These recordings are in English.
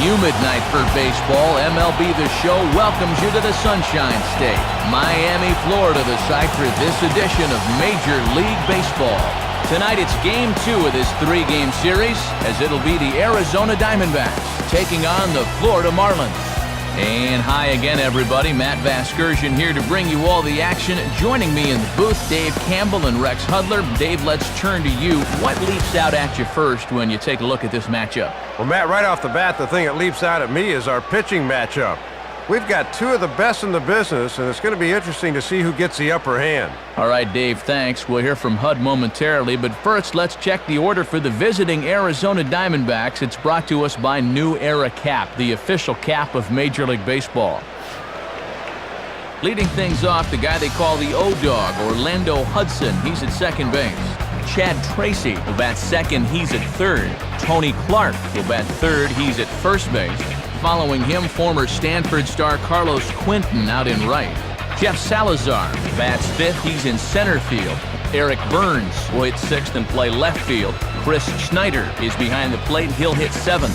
humid night for baseball. MLB The Show welcomes you to the Sunshine State, Miami, Florida, the site for this edition of Major League Baseball. Tonight it's Game 2 of this 3-game series, as it'll be the Arizona Diamondbacks taking on the Florida Marlins. And hi again, everybody. Matt Vasgersian here to bring you all the action. Joining me in the booth, Dave Campbell and Rex Hudler. Dave, let's turn to you. What leaps out at you first when you take a look at this matchup? Well, Matt, right off the bat, the thing that leaps out at me is our pitching matchup. We've got two of the best in the business, and it's going to be interesting to see who gets the upper hand. All right, Dave, thanks. We'll hear from Hud momentarily, but first, let's check the order for the visiting Arizona Diamondbacks. It's brought to us by New Era Cap, the official cap of Major League Baseball. Leading things off, the guy they call the O-Dog, Orlando Hudson. He's at second base. Chad Tracy will bat second. He's at third. Tony Clark will bat third. He's at first base. Following him, former Stanford star Carlos Quinton out in right. Jeff Salazar bats fifth. He's in center field. Eric Burns will hit sixth and play left field. Chris Schneider is behind the plate. He'll hit seventh.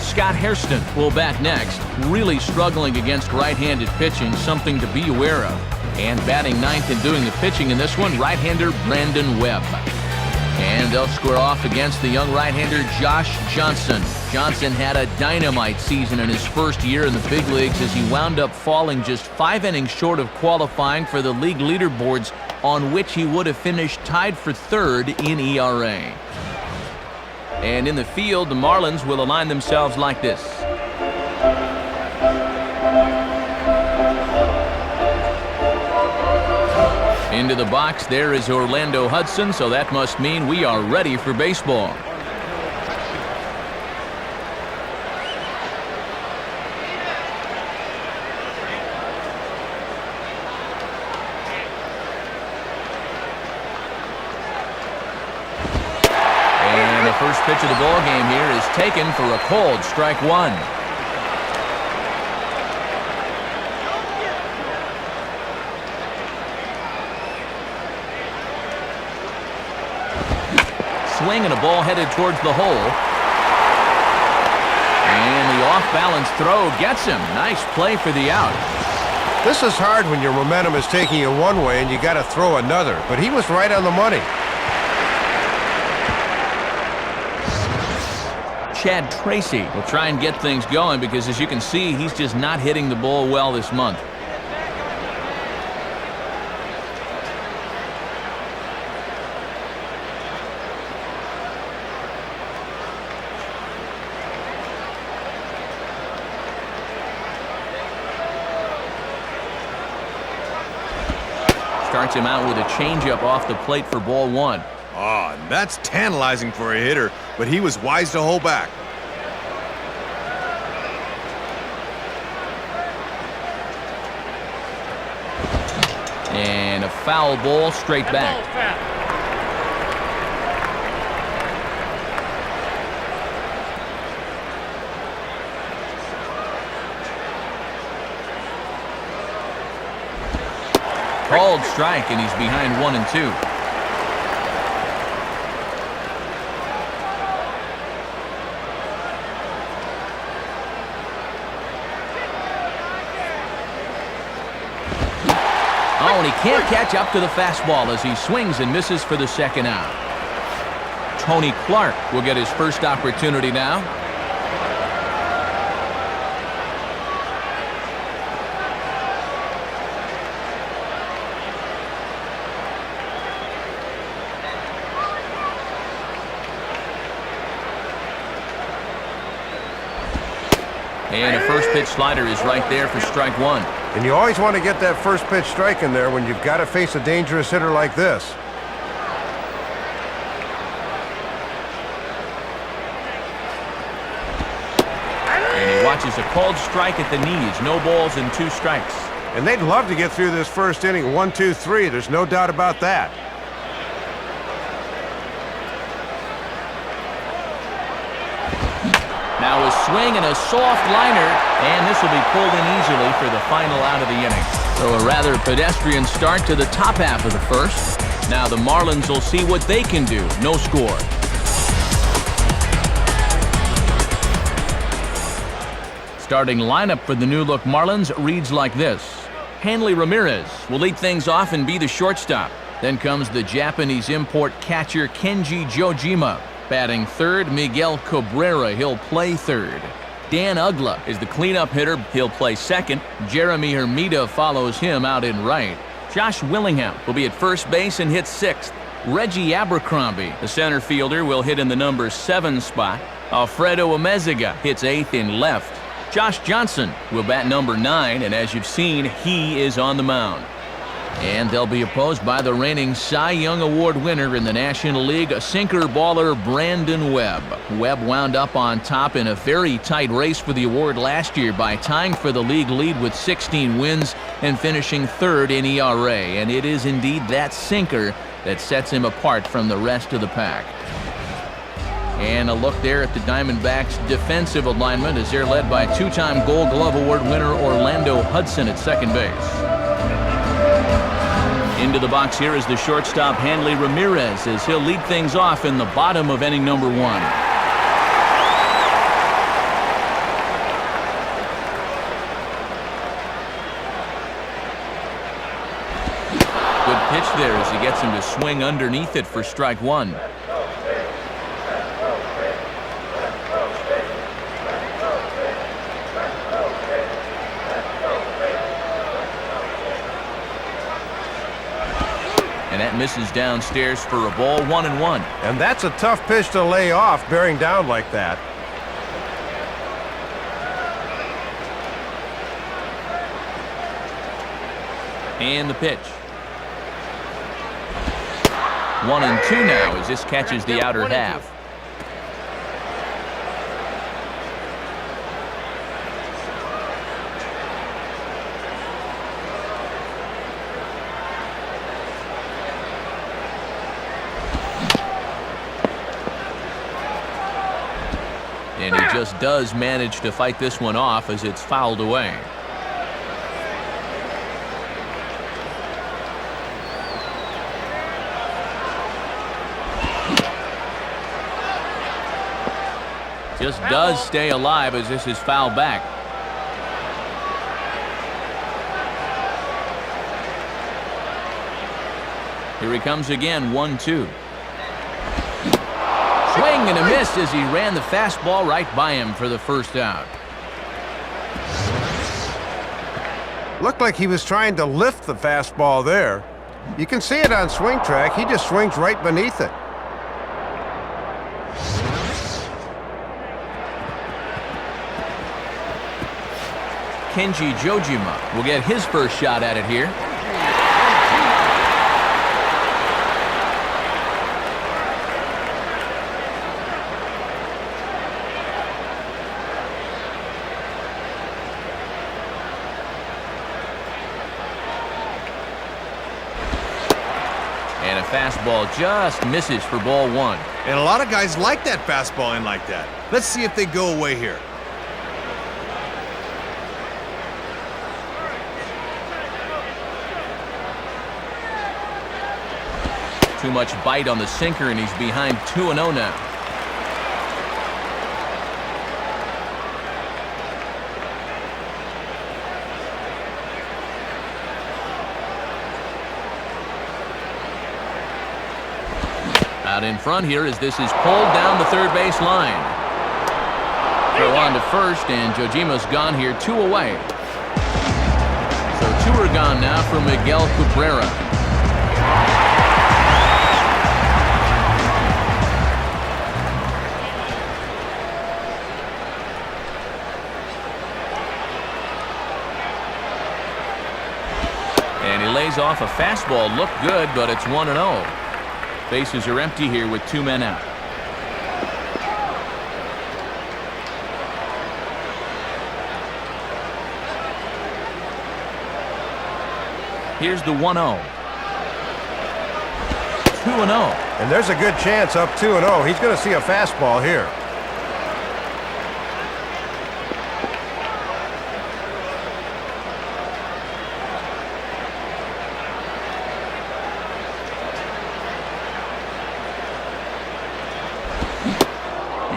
Scott Hairston will bat next. Really struggling against right-handed pitching, something to be aware of. And batting ninth and doing the pitching in this one, right-hander Brandon Webb. And they'll square off against the young right-hander Josh Johnson. Johnson had a dynamite season in his first year in the big leagues as he wound up falling just 5 innings short of qualifying for the league leaderboards, on which he would have finished tied for third in ERA. And in the field, the Marlins will align themselves like this. Into the box, there is Orlando Hudson, so that must mean we are ready for baseball. And the first pitch of the ball game here is taken for a called strike one. Swing and a ball headed towards the hole. And the off-balance throw gets him. Nice play for the out. This is hard when your momentum is taking you one way and you got to throw another, but he was right on the money. Chad Tracy will try and get things going because, as you can see, he's just not hitting the ball well this month. Starts him out with a changeup off the plate for ball one. Oh, that's tantalizing for a hitter, but he was wise to hold back. And a foul ball straight back. Called strike, and he's behind 1-2. Oh, and he can't catch up to the fastball as he swings and misses for the second out. Tony Clark will get his first opportunity now. And a first pitch slider is right there for strike one. And you always want to get that first pitch strike in there when you've got to face a dangerous hitter like this. And he watches a called strike at the knees. No balls and 2 strikes. And they'd love to get through this first inning 1-2-3. There's no doubt about that. Now a swing and a soft liner, and this will be pulled in easily for the final out of the inning. So a rather pedestrian start to the top half of the first. Now the Marlins will see what they can do. No score. starting lineup for the new-look Marlins reads like this. Hanley Ramirez will lead things off and be the shortstop. Then comes the Japanese import catcher Kenji Jojima. Batting third, Miguel Cabrera. He'll play third. Dan Ugla is the cleanup hitter. He'll play second. Jeremy Hermida follows him out in right. Josh Willingham will be at first base and hit sixth. Reggie Abercrombie, the center fielder, will hit in the number 7 spot. Alfredo Amezaga hits 8th in left. Josh Johnson will bat number 9, and as you've seen, he is on the mound. And they'll be opposed by the reigning Cy Young Award winner in the National League, sinker baller Brandon Webb. Webb wound up on top in a very tight race for the award last year by tying for the league lead with 16 wins and finishing third in ERA. And it is indeed that sinker that sets him apart from the rest of the pack. And a look there at the Diamondbacks' defensive alignment as they're led by two-time Gold Glove Award winner Orlando Hudson at second base. Into the box here is the shortstop Hanley Ramirez as he'll lead things off in the bottom of inning number 1. Good pitch there as he gets him to swing underneath it for strike 1. And that misses downstairs for a ball, 1-1. And that's a tough pitch to lay off, bearing down like that. And the pitch. 1-2 now as this catches the outer half. And he just does manage to fight this one off as it's fouled away. Just does stay alive as this is fouled back. Here he comes again, 1-2. Swing and a miss as he ran the fastball right by him for the first out. Looked like he was trying to lift the fastball there. You can see it on swing track. He just swings right beneath it. Kenji Jojima will get his first shot at it here. And a fastball just misses for ball 1. And a lot of guys like that fastball in like that. Let's see if they go away here. Too much bite on the sinker, and he's behind 2-0 now. Out in front here as this is pulled down the third base line. Throw on to first, and Jojima's gone here, 2 away. So 2 are gone now for Miguel Cabrera. And he lays off a fastball. Looked good, but it's 1-0. Bases are empty here with 2 men out. Here's the 1-0. 2-0. And there's a good chance up 2-0. He's going to see a fastball here.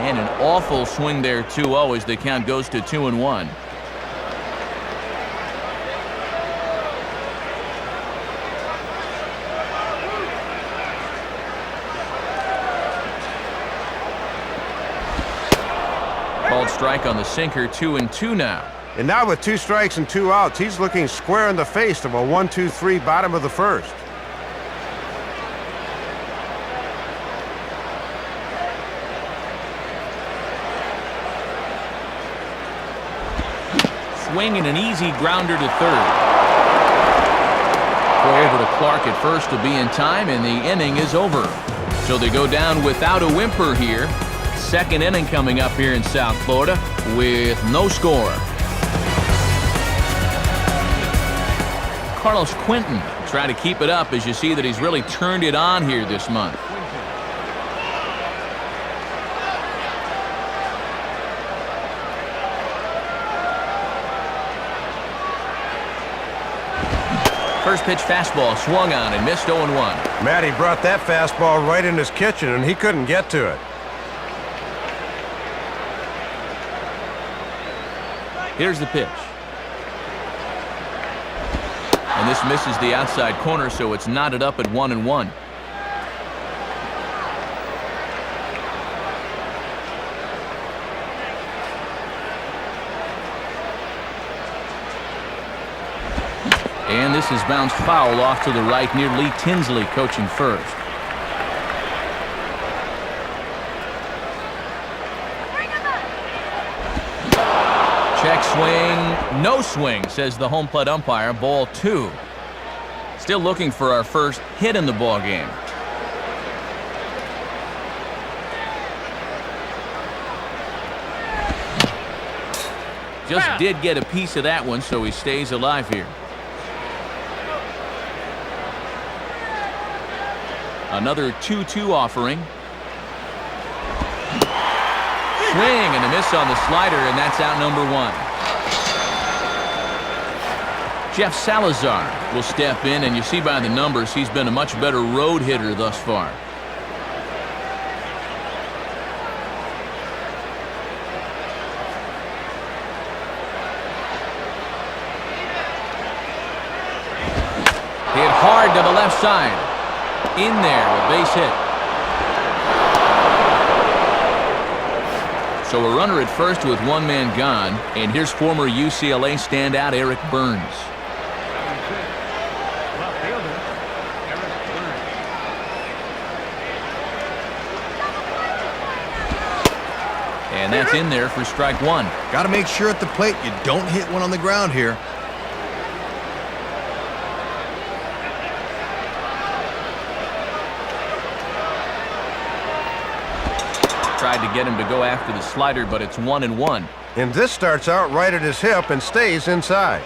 And an awful swing there, 2-0, as the count goes to 2-1. Called strike on the sinker, 2-2 now. And now with 2 strikes and 2 outs, he's looking square in the face of a 1-2-3 bottom of the first. Swinging an easy grounder to third. Throw over to Clark at first to be in time, and the inning is over. So they go down without a whimper here. Second inning coming up here in South Florida with no score. Carlos Quentin trying to keep it up as you see that he's really turned it on here this month. First pitch fastball swung on and missed 0-1. Matty brought that fastball right in his kitchen, and he couldn't get to it. Here's the pitch. And this misses the outside corner, so it's knotted up at 1-1. And this is bounced foul off to the right near Lee Tinsley, coaching first. Check swing, no swing, says the home plate umpire. Ball 2. Still looking for our first hit in the ball game. Just did get a piece of that one, so he stays alive here. Another 2-2 offering. Swing and a miss on the slider, and that's out number 1. Jeff Salazar will step in, and you see by the numbers he's been a much better road hitter thus far. Hit hard to the left side. In there, a base hit. So a runner at first with 1 man gone, and here's former UCLA standout Eric Burns. And that's in there for strike 1. Got to make sure at the plate you don't hit one on the ground here. Tried to get him to go after the slider, but it's 1-1. And this starts out right at his hip and stays inside.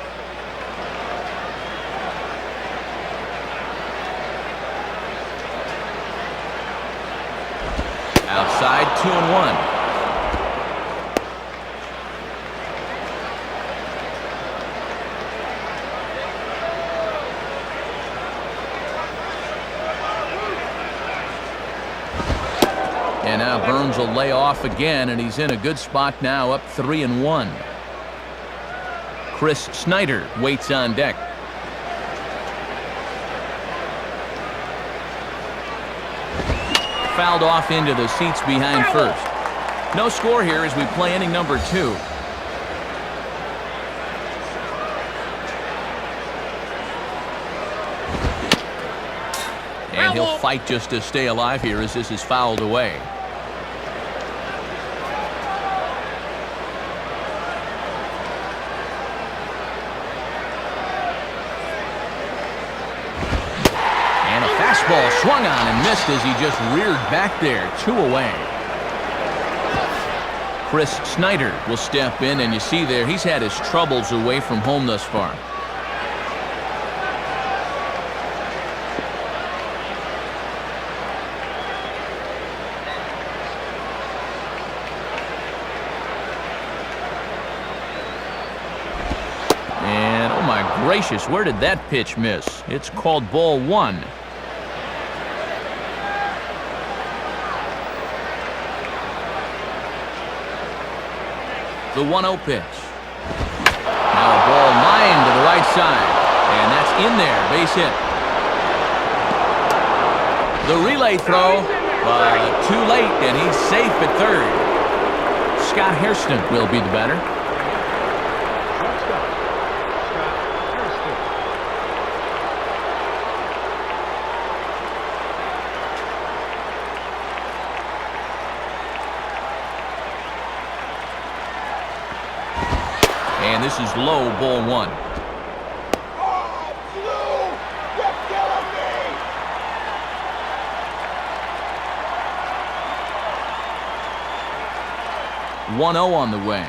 Outside, 2-1. And now Burns will lay off again, and he's in a good spot now, up 3-1. Chris Snyder waits on deck. Fouled off into the seats behind first. No score here as we play inning number 2. And he'll fight just to stay alive here as this is fouled away. Fastball swung on and missed as he just reared back there. 2 away. Chris Snyder will step in, and you see there he's had his troubles away from home thus far. And oh my gracious, where did that pitch miss? It's called ball 1. The 1-0 pitch. Now a ball lined to the right side. And that's in there. Base hit. The relay throw. Too late, and he's safe at third. Scott Hairston will be the batter. And this is low, ball 1. Oh, Blue! You're killing me! 1-0 on the way.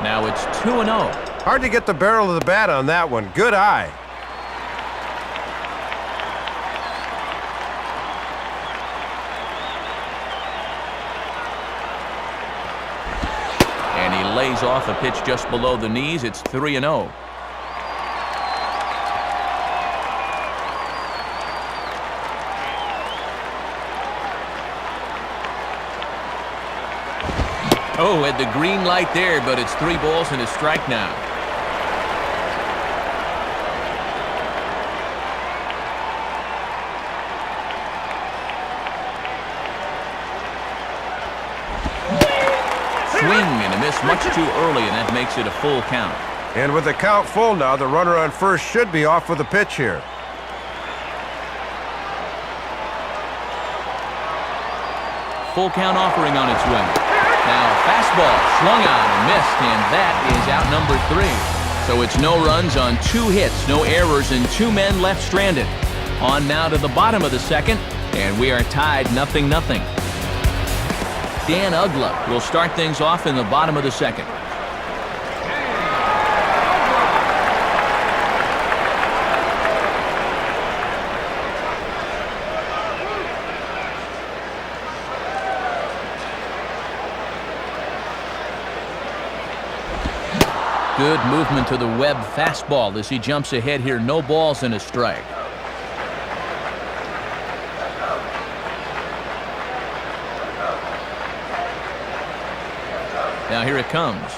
Now it's 2-0. Hard to get the barrel of the bat on that one. Good eye. And he lays off a pitch just below the knees. It's 3-0. Oh, had the green light there, but it's 3 balls and a strike now. Swing and a miss much too early, and that makes it a full count. And with the count full now, the runner on first should be off with a pitch here. Full count offering on its way. Now fastball swung on and missed, and that is out number 3. So it's no runs on 2 hits, no errors, and 2 men left stranded. On now to the bottom of the second, and we are tied 0-0. Dan Uggla will start things off in the bottom of the second. Good movement to the Webb fastball as he jumps ahead here. No balls and a strike. Now here it comes.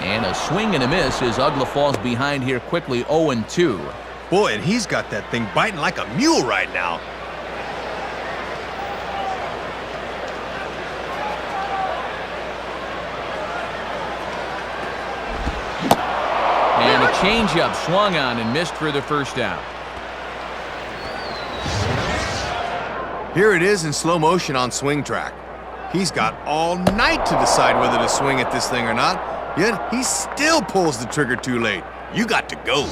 And a swing and a miss as Uggla falls behind here quickly, 0-2. Boy, and he's got that thing biting like a mule right now. And a changeup swung on and missed for the first out. Here it is in slow motion on swing track. He's got all night to decide whether to swing at this thing or not, yet he still pulls the trigger too late. You got to go.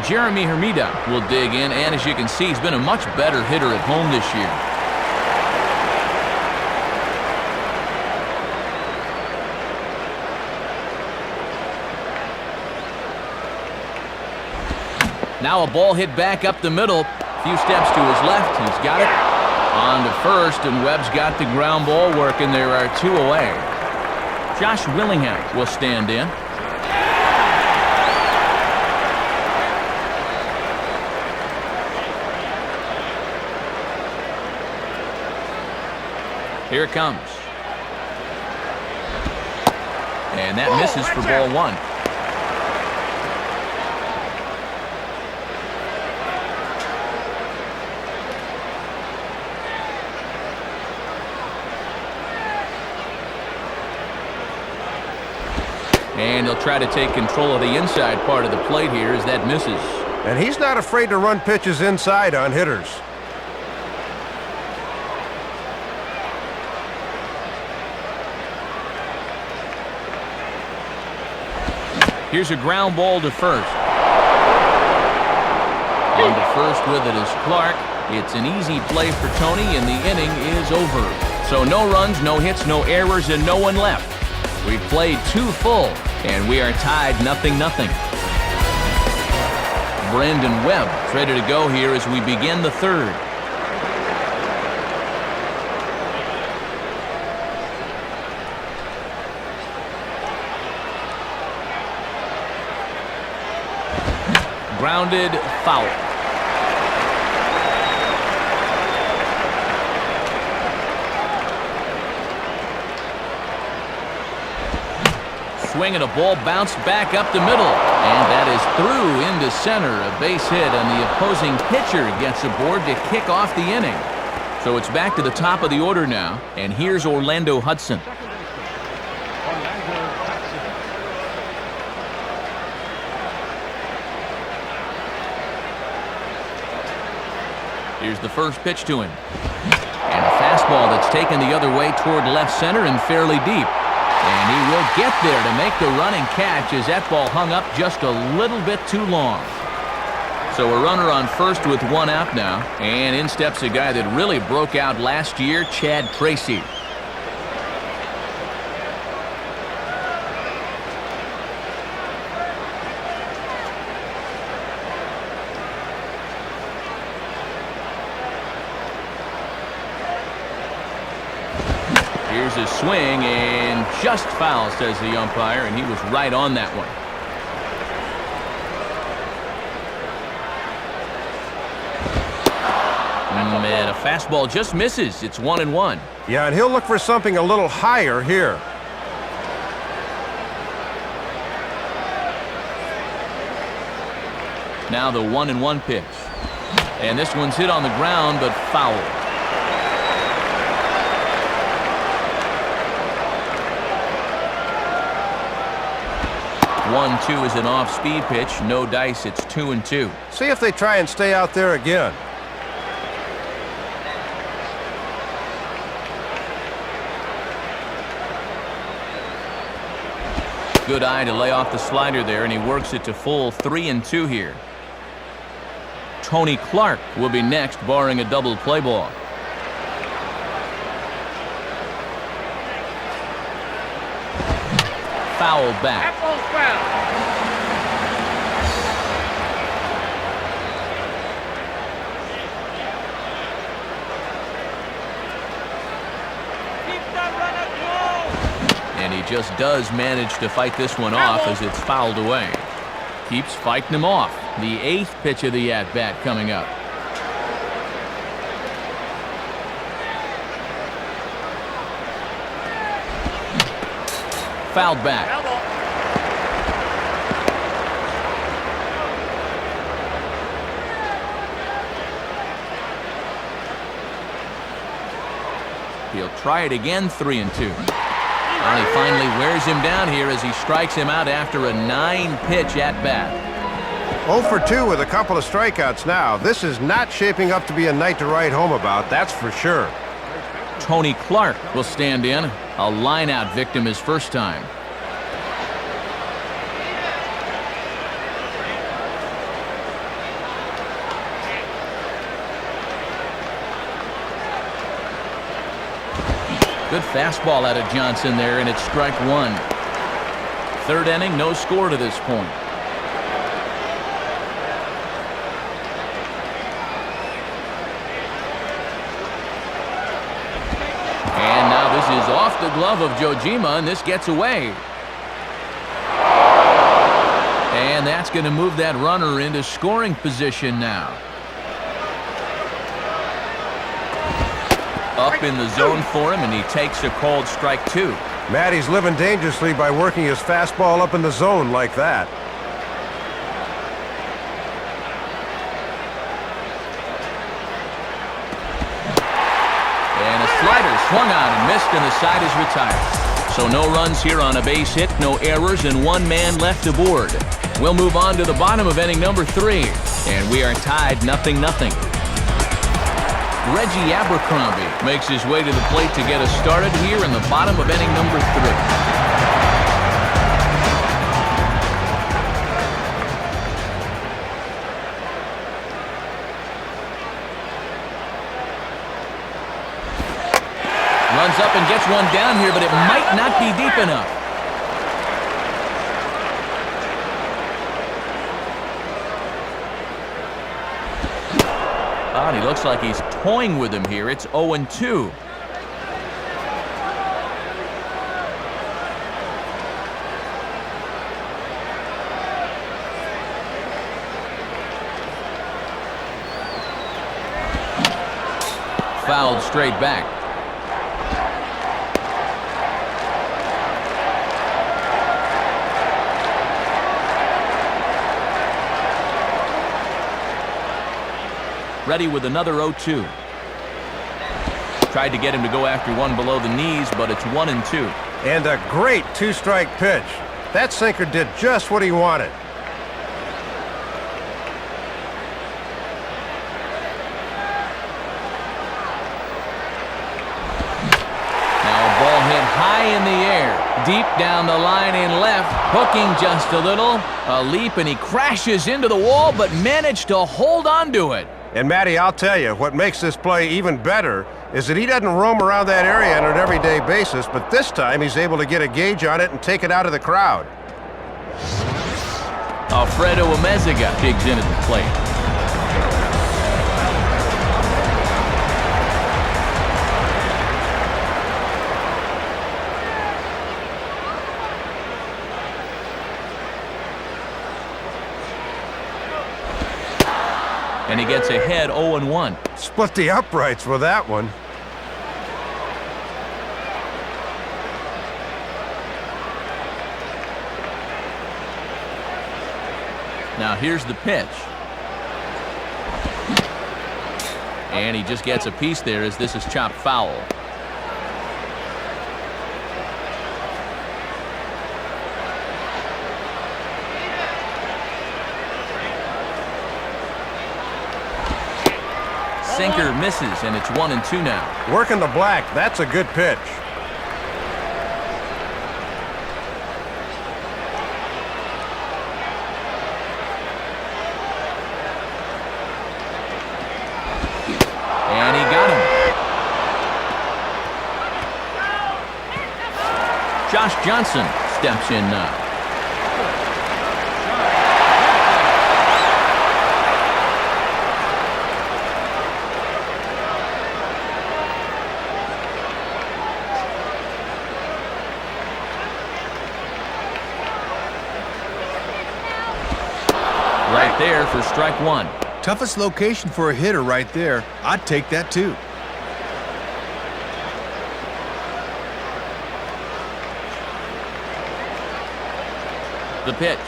Jeremy Hermida will dig in, and as you can see, he's been a much better hitter at home this year. Now a ball hit back up the middle. A few steps to his left. He's got it. On to first, and Webb's got the ground ball working. There are 2 away. Josh Willingham will stand in. Here it comes. And that misses for ball 1. And he'll try to take control of the inside part of the plate here as that misses. And he's not afraid to run pitches inside on hitters. Here's a ground ball to first. On to first with it is Clark. It's an easy play for Tony, and the inning is over. So no runs, no hits, no errors, and no one left. We've played 2 full, and we are tied 0-0. Brandon Webb ready to go here as we begin the third. Grounded, foul. swing and a ball bounced back up the middle. And that is through into center. A base hit, and the opposing pitcher gets aboard to kick off the inning. So it's back to the top of the order now, and here's Orlando Hudson. Here's the first pitch to him. And a fastball that's taken the other way toward left center and fairly deep. And he will get there to make the running catch as that ball hung up just a little bit too long. So a runner on first with one out now. And in steps a guy that really broke out last year, Chad Tracy. Here's his swing, and just foul, says the umpire, and he was right on that one. And a fastball just misses. It's 1-1. Yeah, and he'll look for something a little higher here. Now the 1-1 pitch. And this one's hit on the ground, but foul. 1-2 is an off-speed pitch. No dice. It's 2-2. See if they try and stay out there again. Good eye to lay off the slider there, and he works it to full 3-2 here. Tony Clark will be next, barring a double play ball. Fouled back. And he just does manage to fight this one off as it's fouled away. Keeps fighting him off. The 8th pitch of the at-bat coming up. Fouled back. He'll try it again, 3-2. And he finally wears him down here as he strikes him out after a 9-pitch at-bat. 0 for 2 with a couple of strikeouts now. This is not shaping up to be a night to write home about, that's for sure. Tony Clark will stand in. A line-out victim his first time. Good fastball out of Johnson there, and it's strike one. Third inning, no score to this point. And now this is off the glove of Jojima, and this gets away. And that's going to move that runner into scoring position now. Up in the zone for him, and he takes a called strike two. Matty's living dangerously by working his fastball up in the zone like that. And a slider swung on and missed, and the side is retired. So no runs here on a base hit, no errors, and one man left aboard. We'll move on to the bottom of inning number 3, and we are tied 0-0. Reggie Abercrombie makes his way to the plate to get us started here in the bottom of inning number 3. Runs up and gets one down here, but it might not be deep enough. He looks like he's toying with him here. It's 0-2. Fouled straight back. Ready with another 0-2. Tried to get him to go after one below the knees, but it's 1-2. And a great two-strike pitch. That sinker did just what he wanted. High in the air, deep down the line in left, hooking just a little, a leap, and he crashes into the wall, but managed to hold on to it. And Matty, I'll tell you, what makes this play even better is that he doesn't roam around that area on an everyday basis, but this time he's able to get a gauge on it and take it out of the crowd. Alfredo Amezaga digs in at the plate. And he gets ahead 0-1. Split the uprights with that one. Now here's the pitch. And he just gets a piece there as this is chopped foul. Sinker misses, and it's 1-2 now. Working the black. That's a good pitch. And he got him. Josh Johnson steps in now. Right there for strike one. Toughest location for a hitter right there. I'd take that too. The pitch.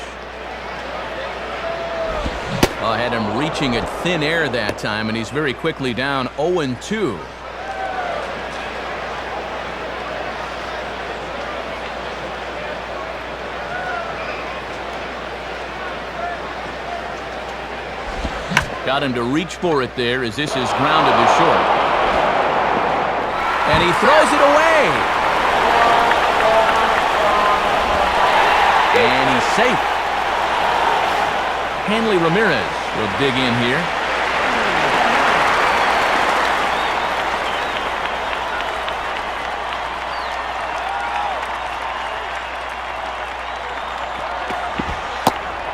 I had him reaching at thin air that time, and he's very quickly down 0-2. Got him to reach for it there as this is grounded to short. And he throws it away. And he's safe. Hanley Ramirez will dig in here.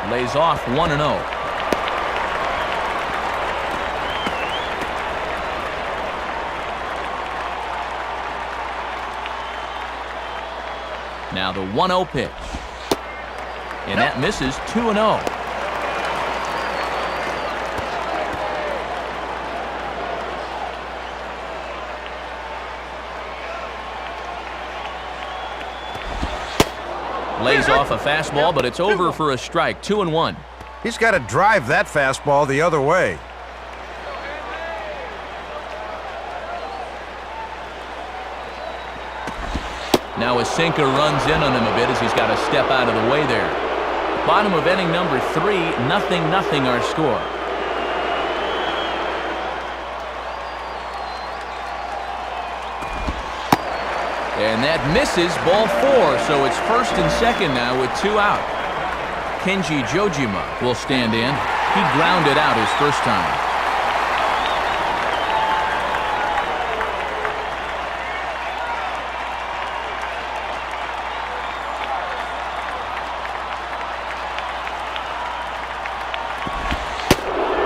Lays off 1-0. Now the 1-0 pitch. And that misses 2-0. Lays off a fastball, but it's over for a strike. 2-1. He's got to drive that fastball the other way. Now a sinker runs in on him a bit as he's got to step out of the way there. Bottom of inning number 3, 0-0 our score. And that misses, ball 4, so it's first and second now with 2 out. Kenji Jojima will stand in. He grounded out his first time.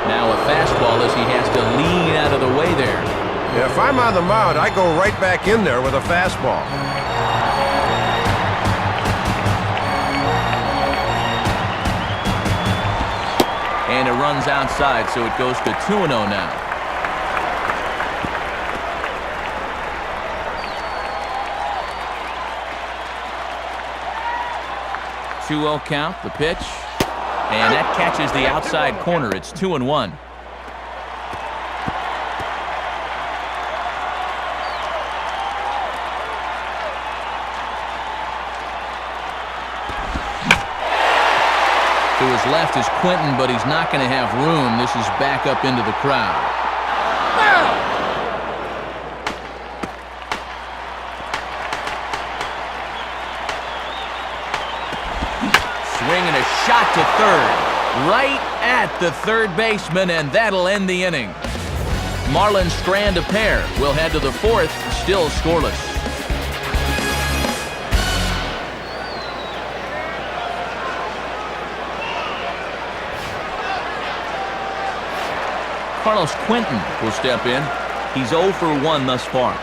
Now a fastball as he has to lean out of the way there. Yeah, if I'm on the mound, I go right back in there with a fastball. And it runs outside, so it goes to 2-0 now. Two-0 count, the pitch. And that catches the outside corner. It's 2-1. left is Quinton, but he's not going to have room. This is back up into the crowd. Swinging a shot to third. Right at the third baseman, and that'll end the inning. Marlins strand a pair. We'll head to the fourth, still scoreless. Carlos Quinton will step in. He's 0 for 1 thus far.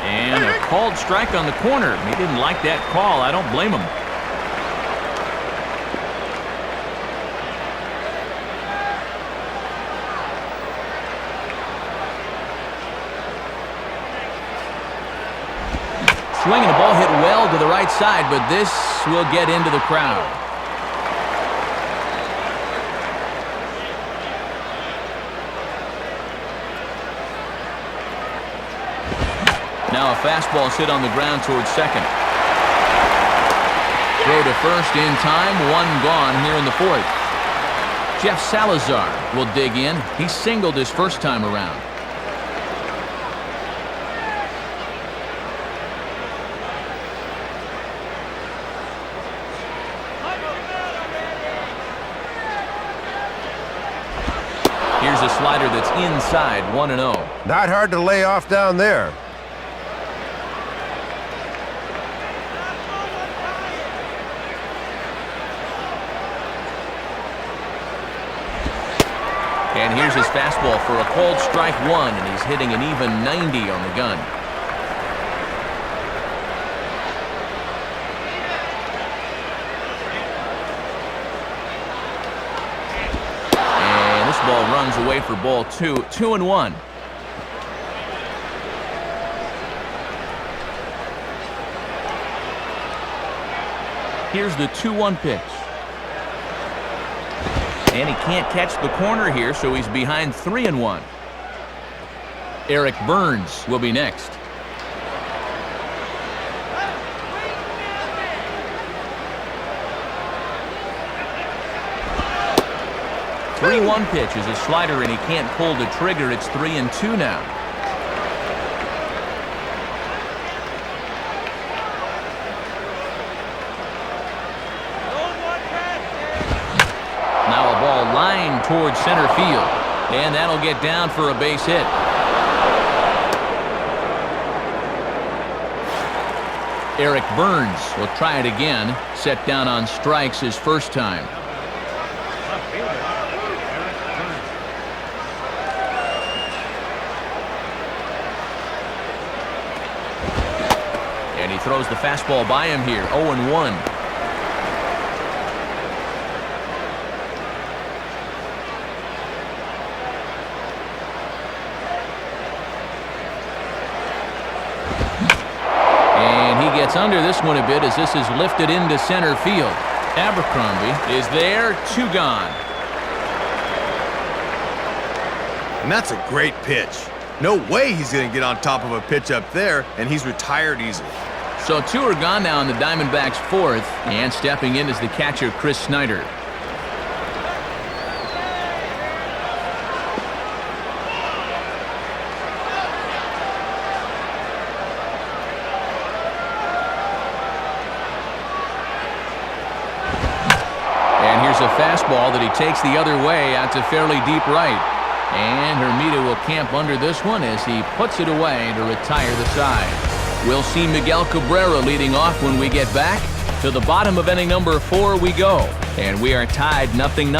And a called strike on the corner. He didn't like that call. I don't blame him. Swinging, the ball hit well to the right side, but this will get into the crowd. Now a fastball hit on the ground towards second. Throw to first in time, one gone here in the fourth. Jeff Salazar will dig in. He singled his first time around. Here's a slider that's inside, 1-0. Not hard to lay off down there. And here's his fastball for a called strike one, and he's hitting an even 90 on the gun. And this ball runs away for ball two, 2-1. Here's the 2-1 pitch. And he can't catch the corner here, so he's behind 3-1. Eric Burns will be next. The 3-1 pitch is a slider, and he can't pull the trigger. It's 3-2 now. Line towards center field, and that'll get down for a base hit. Eric Burns will try it again, set down on strikes his first time. And he throws the fastball by him here, 0-1. Gets under this one a bit as this is lifted into center field. Abercrombie is there, 2 gone. And that's a great pitch. No way he's going to get on top of a pitch up there, and he's retired easily. So 2 are gone now in the Diamondbacks' fourth, and stepping in is the catcher, Chris Snyder. A fastball that he takes the other way out to fairly deep right. And Hermida will camp under this one as he puts it away to retire the side. We'll see Miguel Cabrera leading off when we get back. To the bottom of inning number 4 we go. And we are tied 0-0.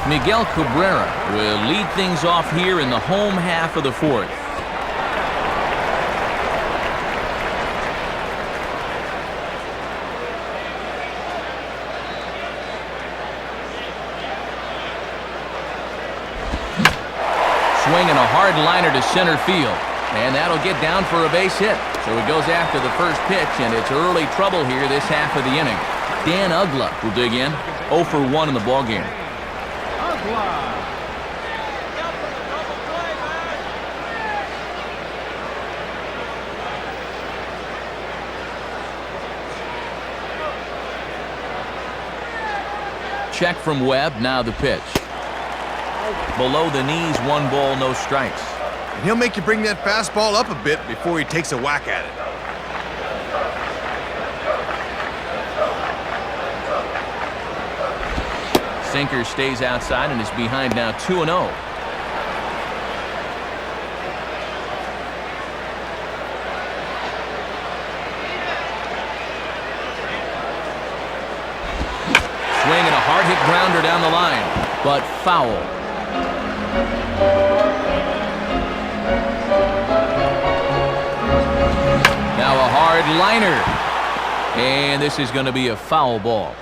Miguel Cabrera will lead things off here in the home half of the fourth. Swinging a hard liner to center field, and that'll get down for a base hit. So he goes after the first pitch, and it's early trouble here this half of the inning. Dan Uggla will dig in, 0 for 1 in the ballgame. check from Webb. Now the pitch. Below the knees, 1 ball, no strikes. And he'll make you bring that fastball up a bit before he takes a whack at it. Sinker stays outside and is behind now 2-0. Swing and a hard hit grounder down the line, but foul. Now a hard liner, and this is going to be a foul ball.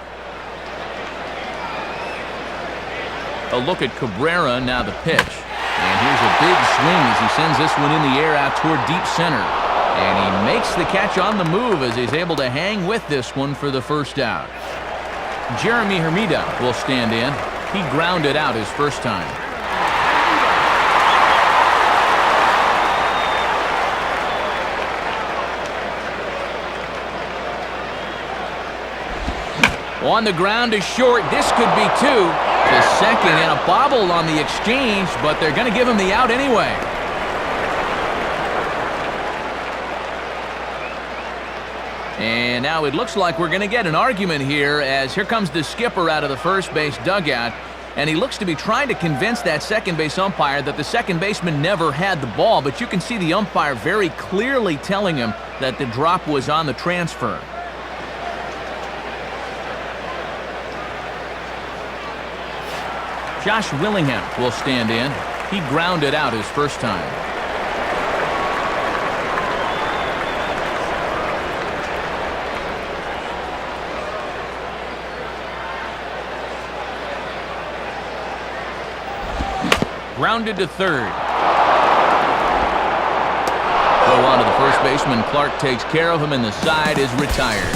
A look at Cabrera, now the pitch. And here's a big swing as he sends this one in the air out toward deep center. And he makes the catch on the move as he's able to hang with this one for the first out. Jeremy Hermida will stand in. He grounded out his first time. On the ground is short. This could be 2. The second and a bobble on the exchange, but they're going to give him the out anyway. And now it looks like we're going to get an argument here, as here comes the skipper out of the first base dugout, and he looks to be trying to convince that second base umpire that the second baseman never had the ball, but you can see the umpire very clearly telling him that the drop was on the transfer. Josh Willingham will stand in. He grounded out his first time. Grounded to third. Throw on to the first baseman. Clark takes care of him, and the side is retired.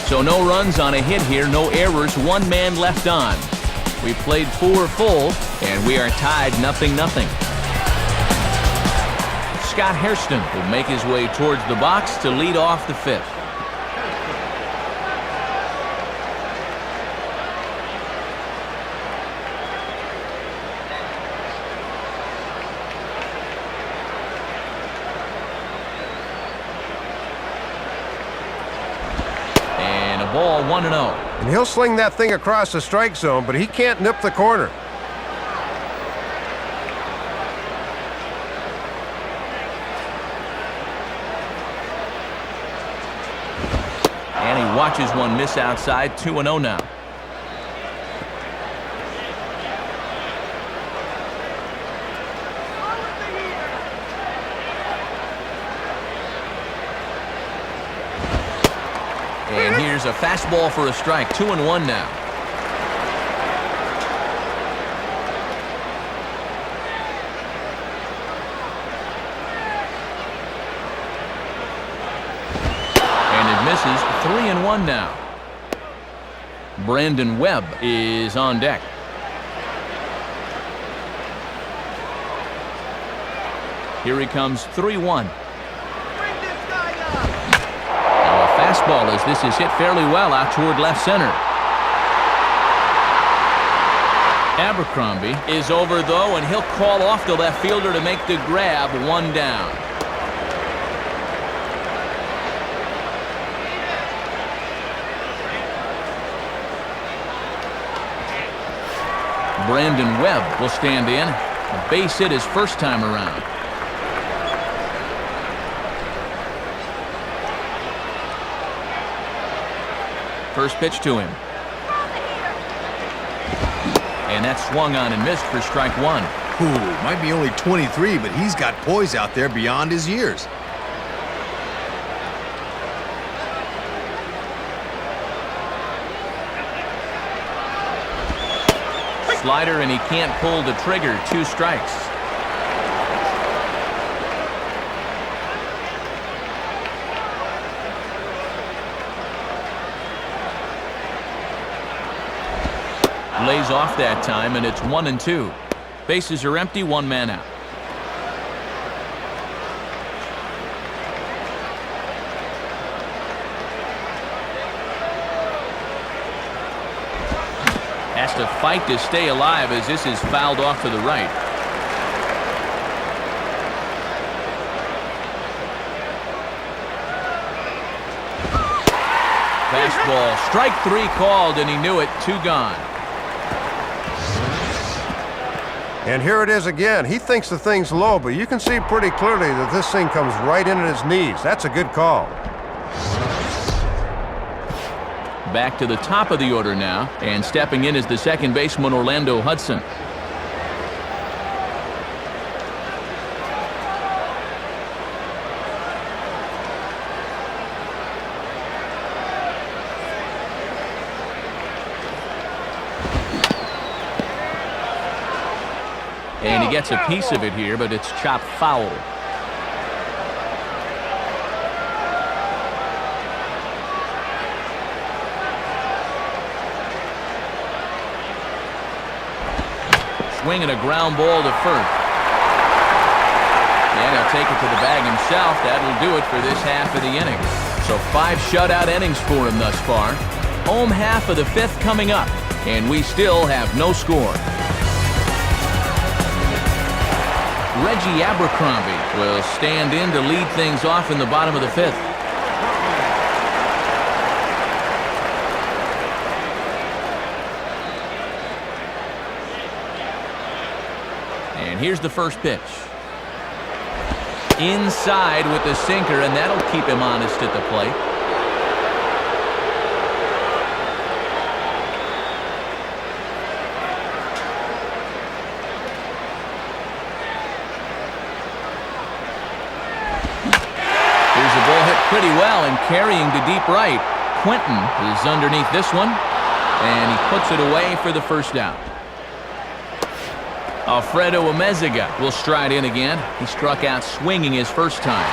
So no runs on a hit here, no errors, 1 man left on. We played 4 full, and we are tied 0-0. Scott Hairston will make his way towards the box to lead off the 5th. And a ball, 1-0. And he'll sling that thing across the strike zone, but he can't nip the corner. And he watches one miss outside, 2-0 now. And here's a fastball for a strike, 2-1 now. And it misses, 3-1 now. Brandon Webb is on deck. Here he comes, 3-1. Fastball as this is hit fairly well out toward left center. Abercrombie is over though, and he'll call off the left fielder to make the grab, 1 down. Brandon Webb will stand in. A base hit his first time around. First pitch to him. And that's swung on and missed for strike 1. Ooh, might be only 23, but he's got poise out there beyond his years. Slider, and he can't pull the trigger, 2 strikes. Lays off that time, and it's 1-2. Bases are empty, 1 man out. Has to fight to stay alive as this is fouled off to the right. Fastball, strike 3 called, and he knew it. 2 gone. And here it is again. He thinks the thing's low, but you can see pretty clearly that this thing comes right in at his knees. That's a good call. Back to the top of the order now, and stepping in is the second baseman, Orlando Hudson. And he gets a piece of it here, but it's chopped foul. Swinging a ground ball to first. And he'll take it to the bag himself. That'll do it for this half of the inning. So 5 shutout innings for him thus far. Home half of the 5th coming up, and we still have no score. Reggie Abercrombie will stand in to lead things off in the bottom of the 5th. And here's the first pitch. Inside with the sinker, and that'll keep him honest at the plate. Pretty well and carrying to deep right. Quentin is underneath this one, and he puts it away for the first down. Alfredo Amezaga will stride in again. He struck out swinging his first time.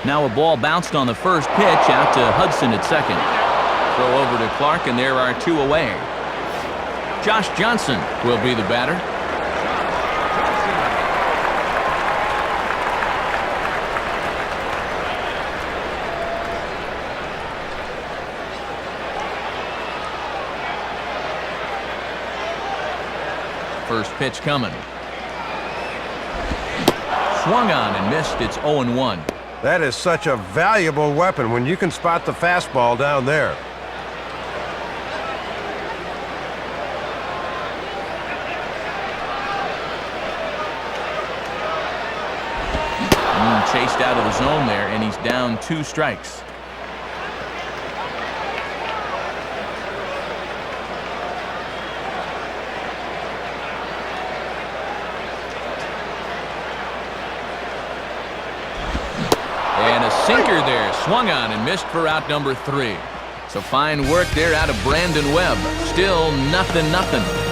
Now a ball bounced on the first pitch out to Hudson at second. Throw over to Clark, and there are 2 away. Josh Johnson will be the batter. First pitch coming. Swung on and missed. It's 0-1. That is such a valuable weapon when you can spot the fastball down there. Chased out of the zone there, and he's down 2 strikes. And a sinker there, swung on and missed for out number 3. So fine work there out of Brandon Webb. Still 0-0.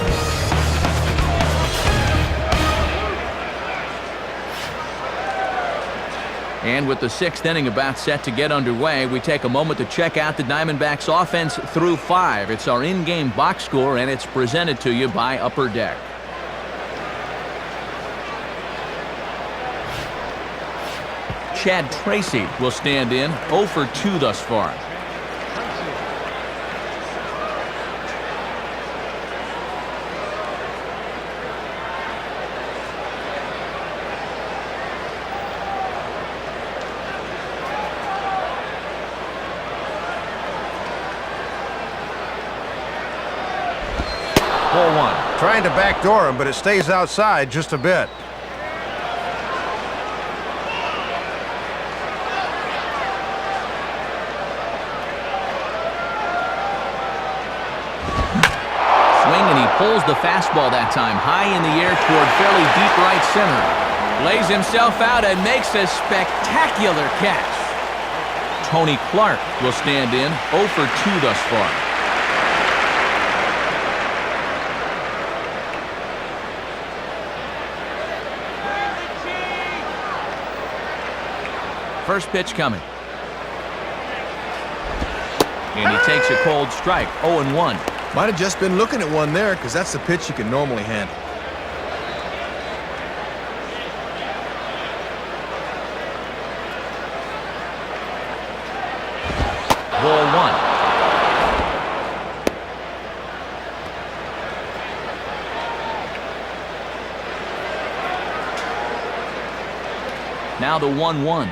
And with the 6th inning about set to get underway, we take a moment to check out the Diamondbacks offense through 5. It's our in-game box score, and it's presented to you by Upper Deck. Chad Tracy will stand in, 0 for 2 thus far. Ball 1. Trying to backdoor him, but it stays outside just a bit. Swing, and he pulls the fastball that time high in the air toward fairly deep right center. Lays himself out and makes a spectacular catch. Tony Clark will stand in, 0 for 2 thus far. First pitch coming. And he takes a cold strike, 0-1. Might have just been looking at one there, because that's the pitch you can normally handle. Now the 1-1.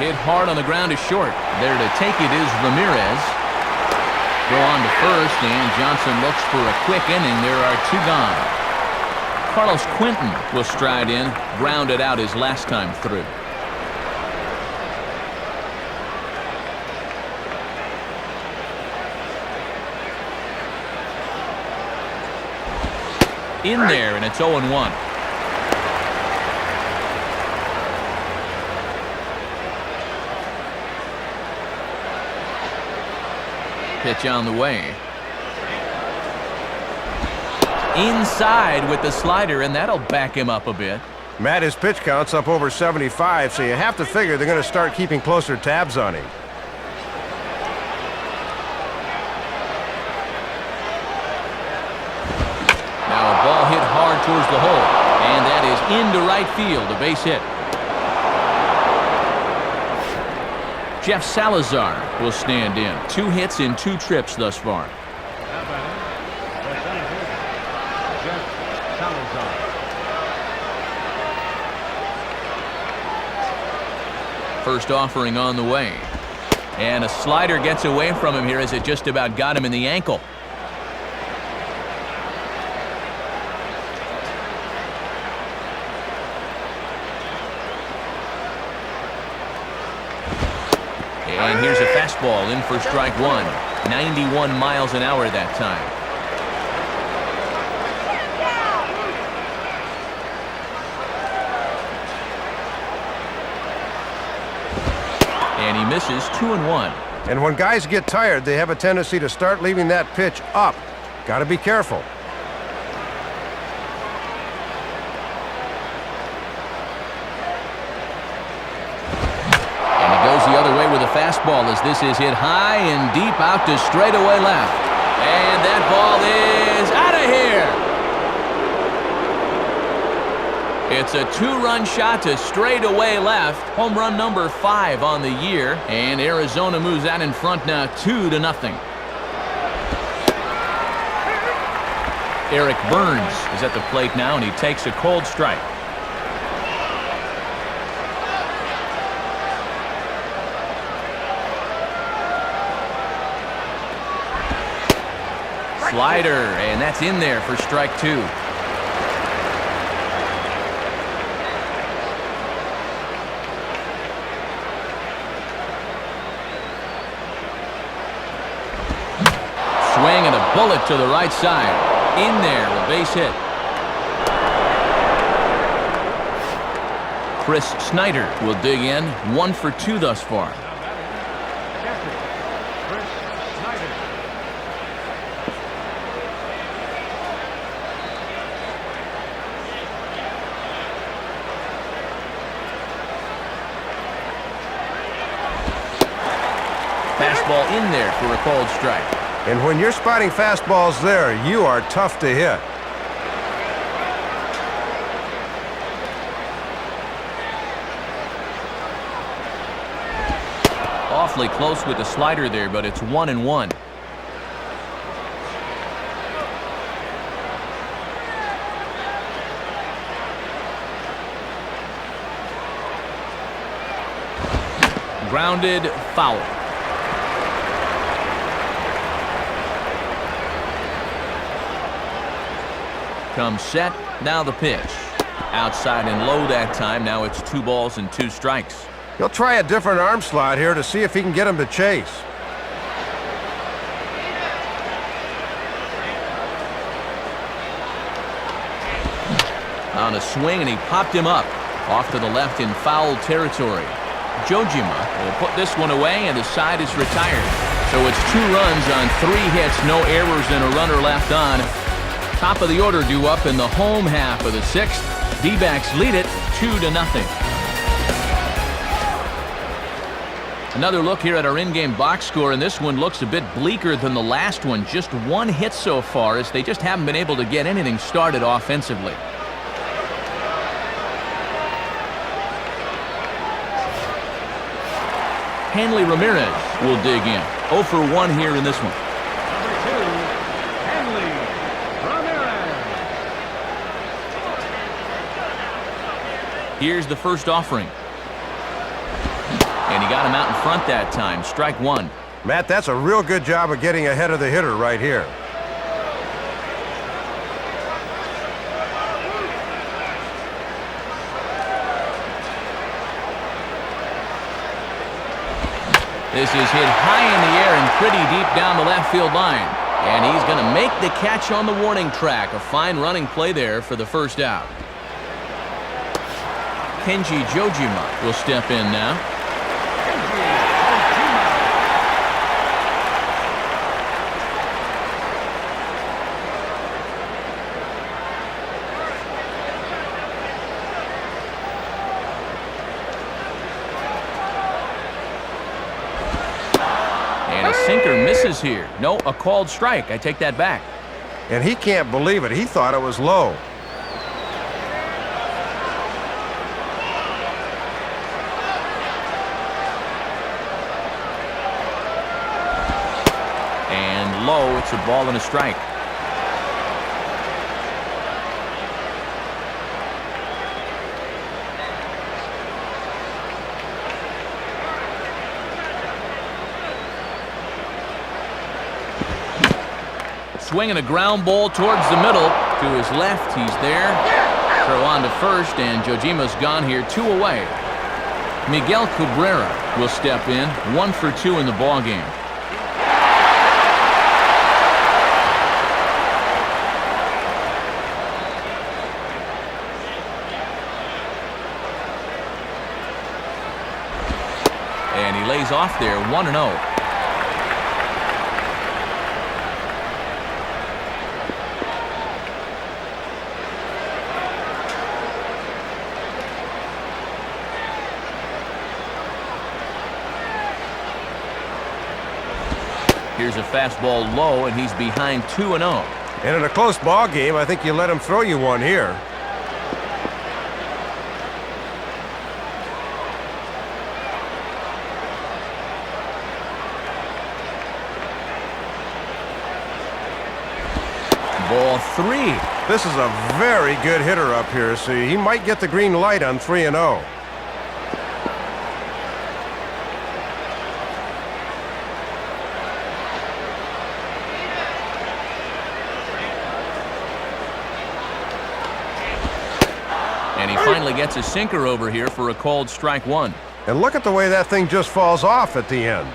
Hit hard on the ground is short. There to take it is Ramirez. Go on to first, and Johnson looks for a quick inning. There are 2 gone. Carlos Quinton will stride in, grounded out his last time through. In there, and it's 0-1. Pitch on the way. Inside with the slider, and that'll back him up a bit. Matt, his pitch count's up over 75, so you have to figure they're going to start keeping closer tabs on him. Now a ball hit hard towards the hole, and that is into right field, a base hit. Jeff Salazar will stand in. 2 hits in 2 trips thus far. First offering on the way. And a slider gets away from him here as it just about got him in the ankle. And here's a fastball in for strike 1. 91 miles an hour that time. And he misses 2-1. And when guys get tired, they have a tendency to start leaving that pitch up. Got to be careful. The other way with a fastball as this is hit high and deep out to straightaway left. And that ball is out of here. It's a 2-run shot to straightaway left. Home run number 5 on the year. And Arizona moves out in front now 2-0. Eric Burns is at the plate now, and he takes a cold strike. Slider, and that's in there for strike 2. Swing and a bullet to the right side. In there, a base hit. Chris Snyder will dig in. 1 for 2 thus far. Fastball in there for a cold strike. And when you're spotting fastballs there, you are tough to hit. Awfully close with the slider there, but it's 1-1. Grounded, foul. Comes set, now the pitch. Outside and low that time, now it's 2 balls and 2 strikes. He'll try a different arm slot here to see if he can get him to chase. On a swing, and he popped him up. Off to the left in foul territory. Jojima will put this one away, and the side is retired. So it's 2 runs on 3 hits, no errors, and a runner left on. Top of the order due up in the home half of the 6th. D-backs lead it 2-0. Another look here at our in-game box score, and this one looks a bit bleaker than the last one. Just 1 hit so far, as they just haven't been able to get anything started offensively. Hanley Ramirez will dig in. 0 for 1 here in this one. Here's the first offering. And he got him out in front that time. Strike one. Matt, that's a real good job of getting ahead of the hitter right here. This is hit high in the air and pretty deep down the left field line. And he's going to make the catch on the warning track. A fine running play there for the first out. Kenji Jojima will step in now. And a sinker misses here. No, a called strike. I take that back. And he can't believe it. He thought it was low. And low, it's a ball and a strike. Swinging a ground ball towards the middle. To his left, he's there. Throw on to first, and Jojima's gone here, 2 away. Miguel Cabrera will step in, 1 for 2 in the ballgame. And he lays off there, 1-0. Here's a fastball low, and he's behind 2-0. And in a close ball game, I think you let him throw you one here. Ball 3. This is a very good hitter up here, so he might get the green light on 3-0. And he finally gets a sinker over here for a called strike one. And look at the way that thing just falls off at the end.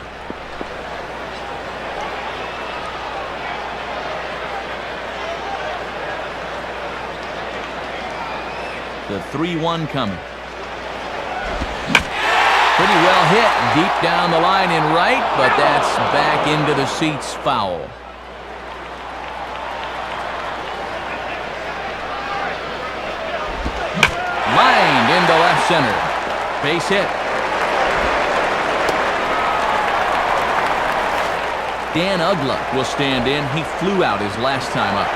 The 3-1 coming. Pretty well hit deep down the line in right, but that's back into the seats, foul. Lined into left center. Base hit. Dan Ugla will stand in. He flew out his last time up.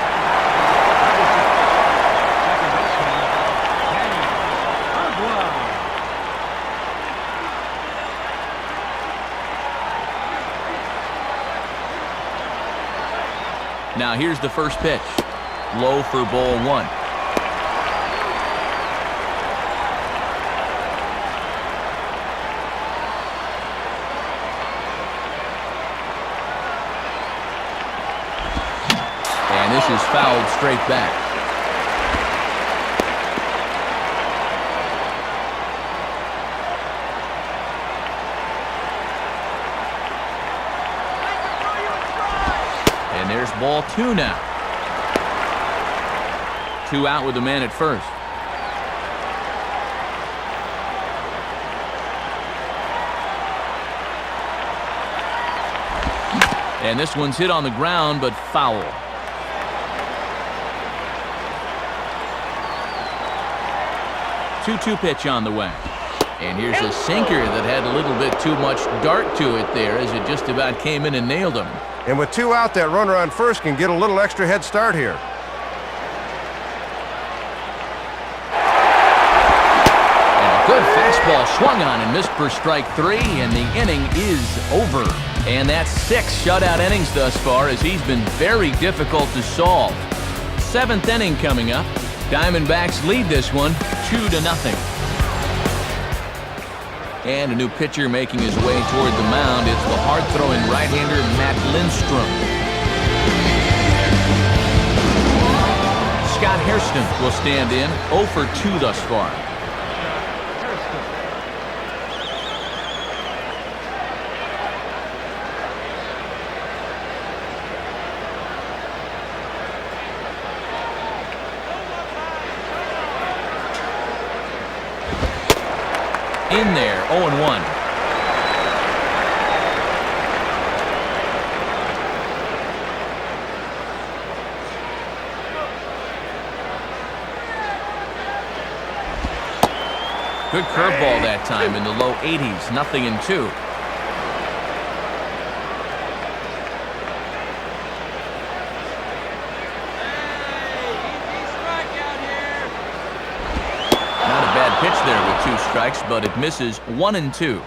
Now here's the first pitch. Low for ball 1. And this is fouled straight back. And there's ball 2 now. 2 out with the man at first. And this one's hit on the ground, but foul. Two pitch on the way. And here's a sinker that had a little bit too much dart to it there as it just about came in and nailed him. And with 2 out, that runner on first can get a little extra head start here. And a good fastball swung on and missed for strike 3, and the inning is over. And that's 6 shutout innings thus far as he's been very difficult to solve. 7th inning coming up. Diamondbacks lead this one 2-0. And a new pitcher making his way toward the mound. It's the hard-throwing right-hander Matt Lindstrom. Scott Hairston will stand in, 0 for 2 thus far. In there, 0-1. Good curveball that time in the low 80s, 0-2. Not a bad pitch there with 2 strikes, but it misses 1-2.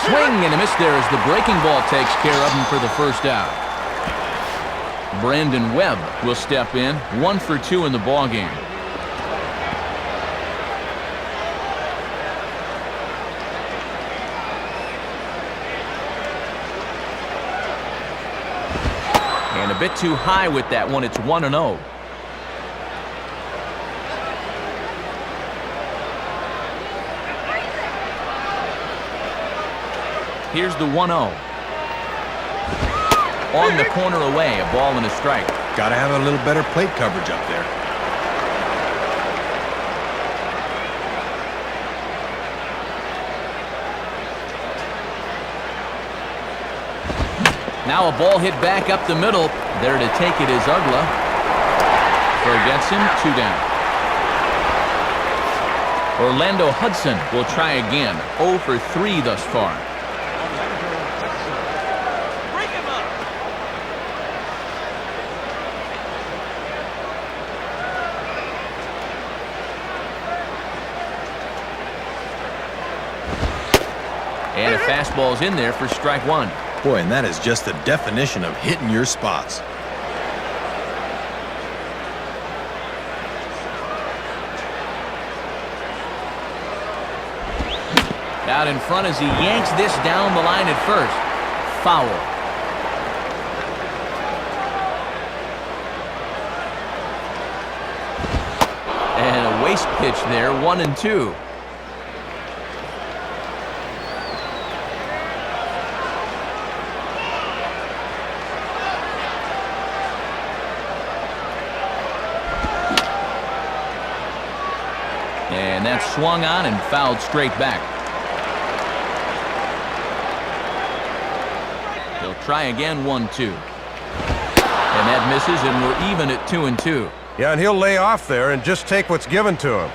Swing and a miss there as the breaking ball takes care of him for the first out. Brandon Webb will step in, 1 for 2 in the ballgame. And a bit too high with that one. It's 1-0. Here's the 1-0. On the corner away, a ball and a strike. Got to have a little better plate coverage up there. Now a ball hit back up the middle. There to take it is Ugla. Forgets him, 2 down. Orlando Hudson will try again, 0 for 3 thus far. And a fastball's in there for strike 1. Boy, and that is just the definition of hitting your spots. Out in front as he yanks this down the line at first. Foul. And a waste pitch there, 1-2. And that's swung on and fouled straight back. He'll try again, 1-2. And that misses, and we're even at 2-2. Yeah, and he'll lay off there and just take what's given to him.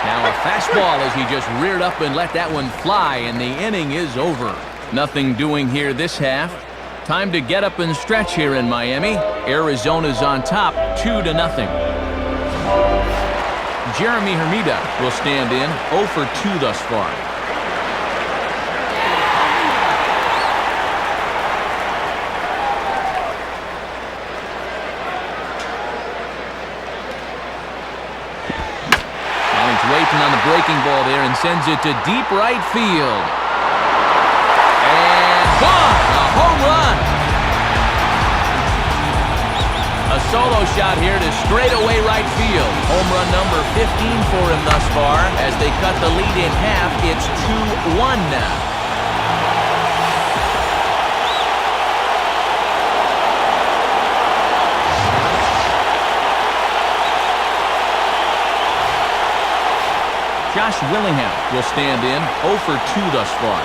Now a fastball as he just reared up and let that one fly, and the inning is over. Nothing doing here this half. Time to get up and stretch here in Miami. Arizona's on top, 2-0. Jeremy Hermida will stand in, 0 for 2 thus far. Now he's waiting on the breaking ball there and sends it to deep right field. Gone! A home run! A solo shot here to straightaway right field. Home run number 15 for him thus far. As they cut the lead in half, it's 2-1 now. Josh Willingham will stand in, 0 for 2 thus far.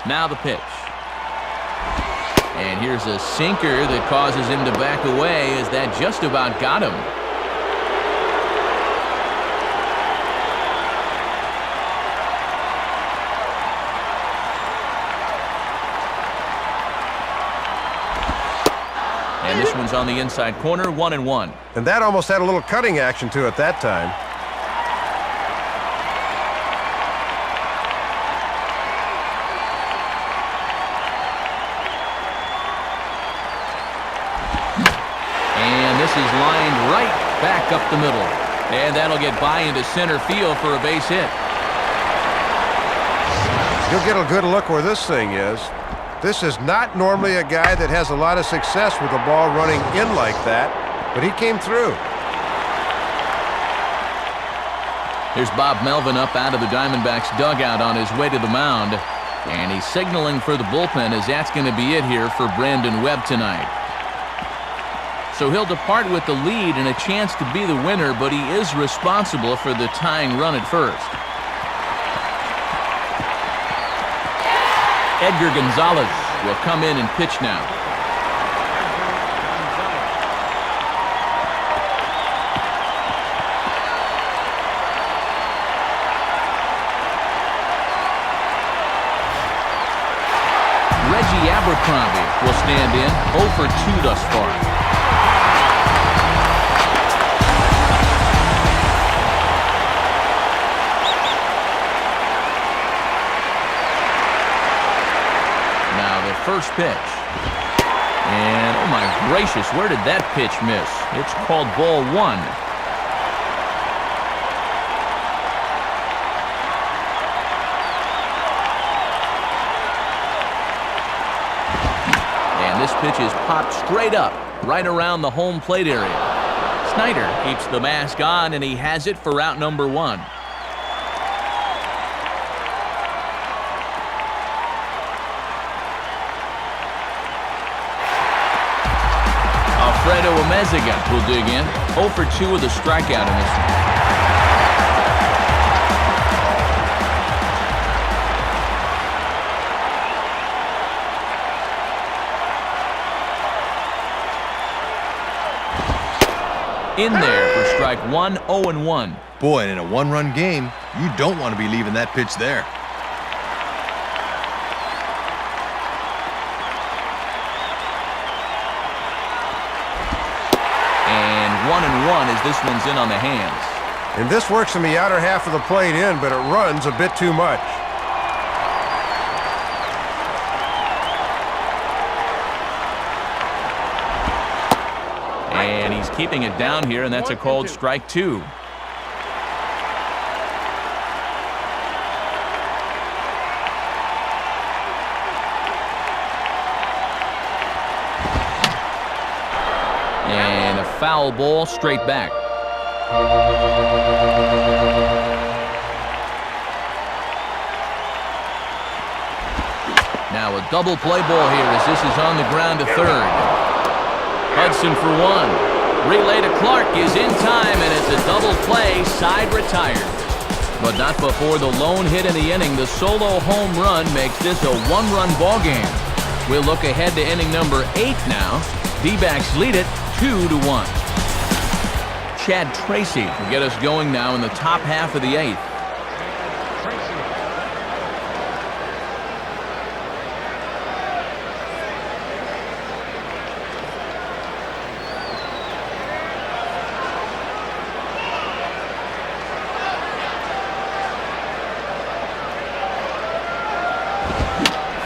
Now the pitch. And here's a sinker that causes him to back away as that just about got him. And this one's on the inside corner, 1-1. And that almost had a little cutting action to it that time. And this is lined right back up the middle. And that'll get by into center field for a base hit. You'll get a good look where this thing is. This is not normally a guy that has a lot of success with the ball running in like that, but he came through. Here's Bob Melvin up out of the Diamondbacks dugout on his way to the mound. And he's signaling for the bullpen as that's going to be it here for Brandon Webb tonight. So he'll depart with the lead and a chance to be the winner, but he is responsible for the tying run at first. Edgar Gonzalez will come in and pitch now. Reggie Abercrombie will stand in, 0 for 2 thus far. First pitch. And, oh my gracious, where did that pitch miss? It's called ball 1. And this pitch is popped straight up, right around the home plate area. Snyder keeps the mask on, and he has it for out number 1. Alfredo Amezaga will dig in. 0 for 2 with a strikeout in this one. In there for strike 1, 0-1. Boy, in a one-run game, you don't want to be leaving that pitch there. And 1-1 as this one's in on the hands. And this works in the outer half of the plate in, but it runs a bit too much. And he's keeping it down here, and that's a called strike 2. And a foul ball straight back. Now a double play ball here as this is on the ground to third. Hudson for 1. Relay to Clark is in time, and it's a double play, side retired. But not before the lone hit in the inning. The solo home run makes this a one-run ball game. We'll look ahead to inning number 8 now. D-backs lead it 2-1. Chad Tracy will get us going now in the top half of the 8th.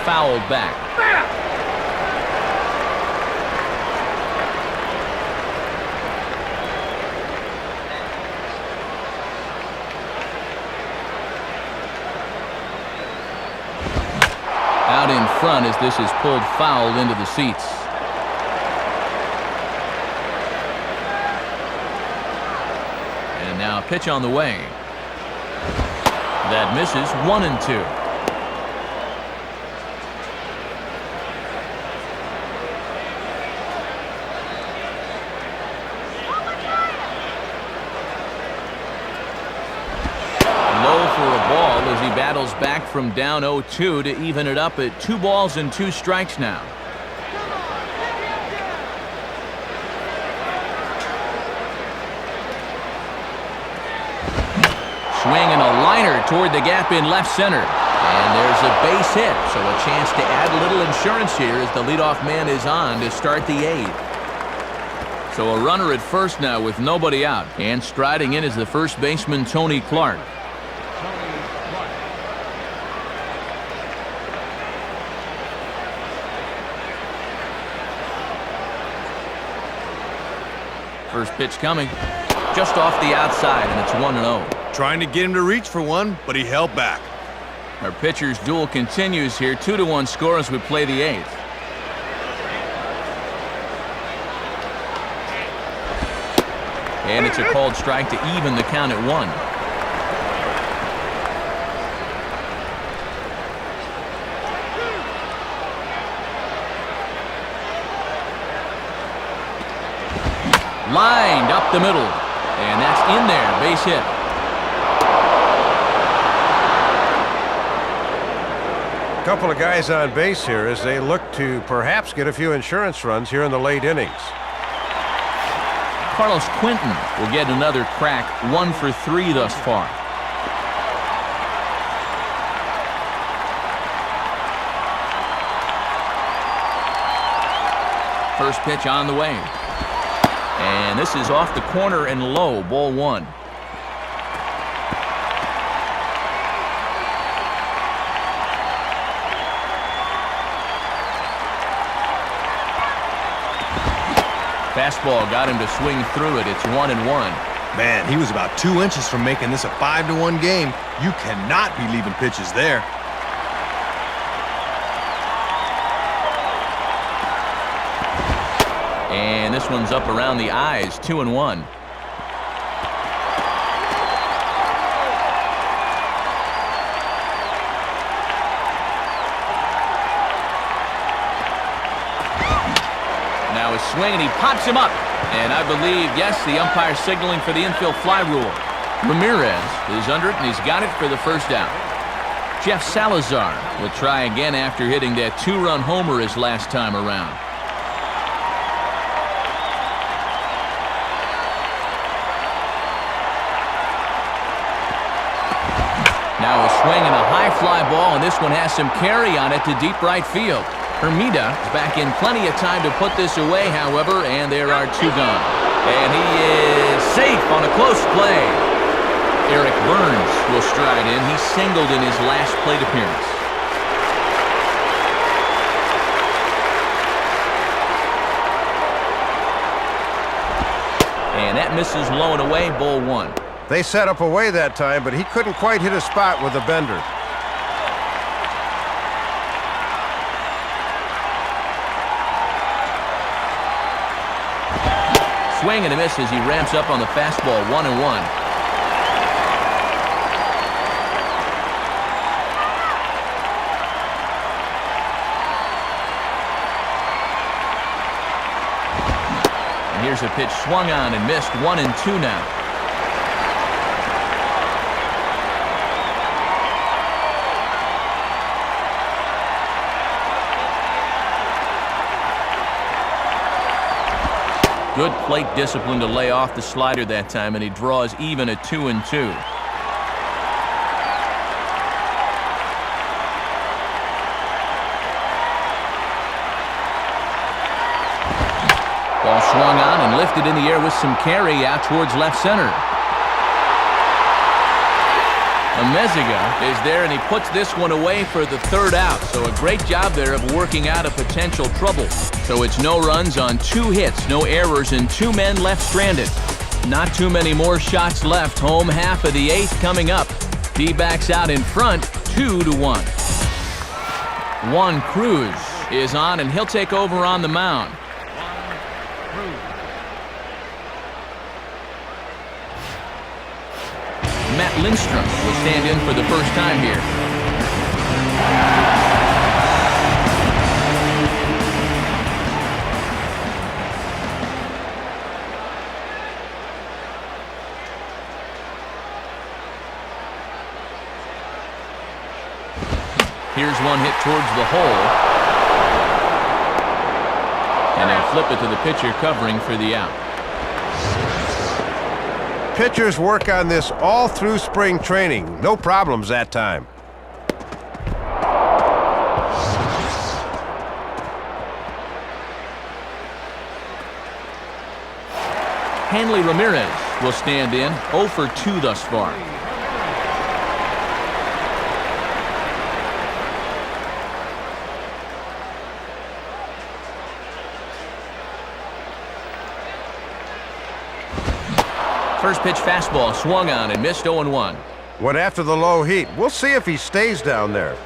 Fouled back. Out in front as this is pulled foul into the seats. And now a pitch on the way. That misses, 1-2. As he battles back from down 0-2 to even it up at 2 balls and 2 strikes now. Swing and a liner toward the gap in left center. And there's a base hit, so a chance to add a little insurance here as the leadoff man is on to start the 8th. So a runner at first now with nobody out. And striding in is the first baseman, Tony Clark. First pitch coming. Just off the outside, and it's 1-0. Trying to get him to reach for one, but he held back. Our pitcher's duel continues here. 2-1 score as we play the 8th. And it's a called strike to even the count at 1. Lined up the middle. And that's in there. Base hit. A couple of guys on base here as they look to perhaps get a few insurance runs here in the late innings. Carlos Quentin will get another crack. 1 for 3 thus far. First pitch on the way. And this is off the corner and low. Ball 1. Fastball got him to swing through it. It's 1-1. Man, he was about 2 inches from making this a 5-1 game. You cannot be leaving pitches there. And this one's up around the eyes. 2-1. Now a swing, and he pops him up. And I believe, yes, the umpire signaling for the infield fly rule. Ramirez is under it, and he's got it for the first down. Jeff Salazar will try again after hitting that 2-run homer his last time around. Now a swing and a high fly ball, and this one has some carry on it to deep right field. Hermida is back in plenty of time to put this away, however, and there are 2 gone. And he is safe on a close play. Eric Burns will stride in. He singled in his last plate appearance. And that misses low and away. Ball 1. They set up away that time, but he couldn't quite hit a spot with a bender. Swing and a miss as he ramps up on the fastball. 1-1. And here's a pitch swung on and missed. 1-2 now. Good plate discipline to lay off the slider that time, and he draws even at 2-2. Ball swung on and lifted in the air with some carry out towards left center. Amezaga is there, and he puts this one away for the 3rd out. So a great job there of working out a potential trouble. So it's no runs on 2 hits, no errors, and 2 men left stranded. Not too many more shots left. Home half of the 8th coming up. D-backs out in front, 2-1. Juan Cruz is on, and he'll take over on the mound. Matt Lindstrom will stand in for the first time here. Here's one hit towards the hole. And they'll flip it to the pitcher covering for the out. Pitchers work on this all through spring training. No problems that time. Hanley Ramirez will stand in, 0 for 2 thus far. First pitch fastball swung on and missed 0-1. Went after the low heat. We'll see if he stays down there.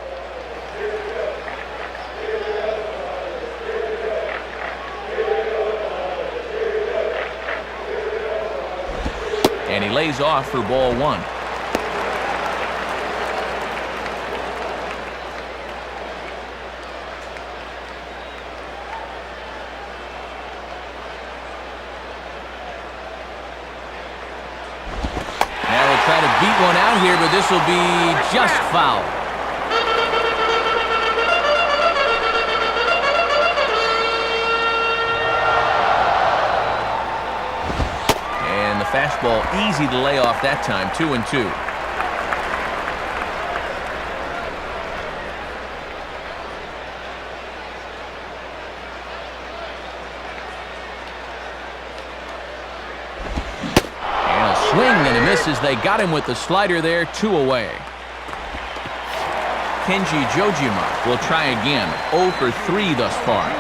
And he lays off for ball 1. Now we'll try to beat one out here, but this will be just foul. Fastball easy to lay off that time, 2-2. And a swing and a miss as they got him with the slider there, 2 away. Kenji Jojima will try again, 0 for 3 thus far.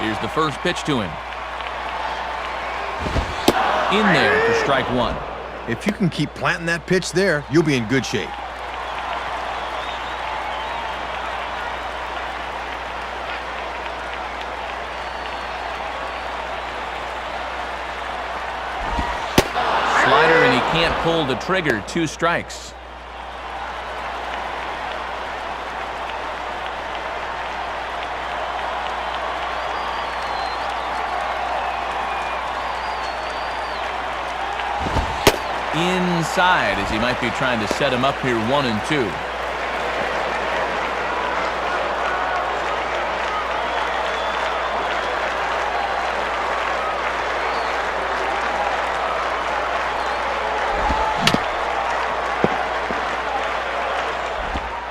Here's the first pitch to him. In there for strike 1. If you can keep planting that pitch there, you'll be in good shape. Slider, and he can't pull the trigger. 2 strikes. Inside as he might be trying to set him up here, 1-2.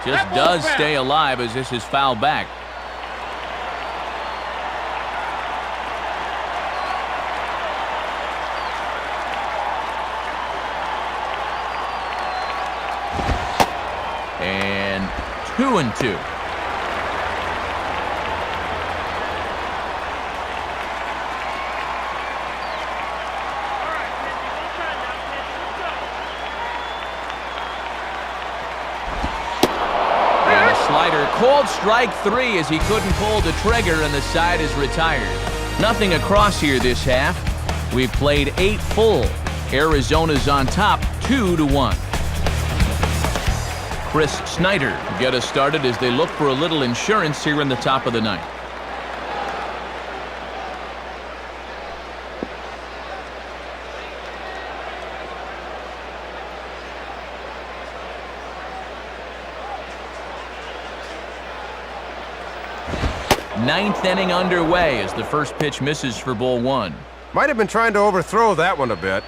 Just does stay alive as this is fouled back. And 2-2. And a slider called strike 3 as he couldn't pull the trigger, and the side is retired. Nothing across here this half. We've played 8 full. Arizona's on top, 2-1. Chris Snyder get us started as they look for a little insurance here in the top of the 9th. Ninth inning underway as the first pitch misses for ball 1. Might have been trying to overthrow that one a bit.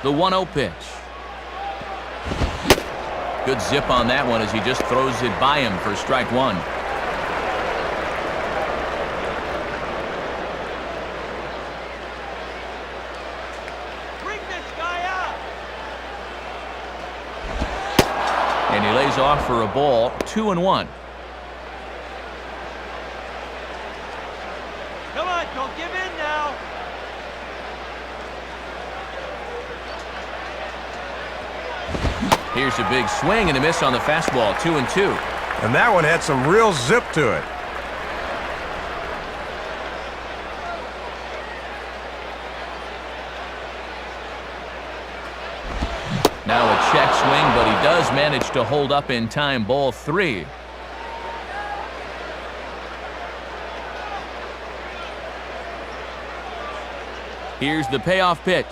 The 1-0 pitch. Good zip on that one as he just throws it by him for strike 1. Bring this guy out. And he lays off for a ball, 2-1. Come on, don't give in now. Here's a big swing and a miss on the fastball, 2-2. And that one had some real zip to it. Now a check swing, but he does manage to hold up in time, ball 3. Here's the payoff pitch.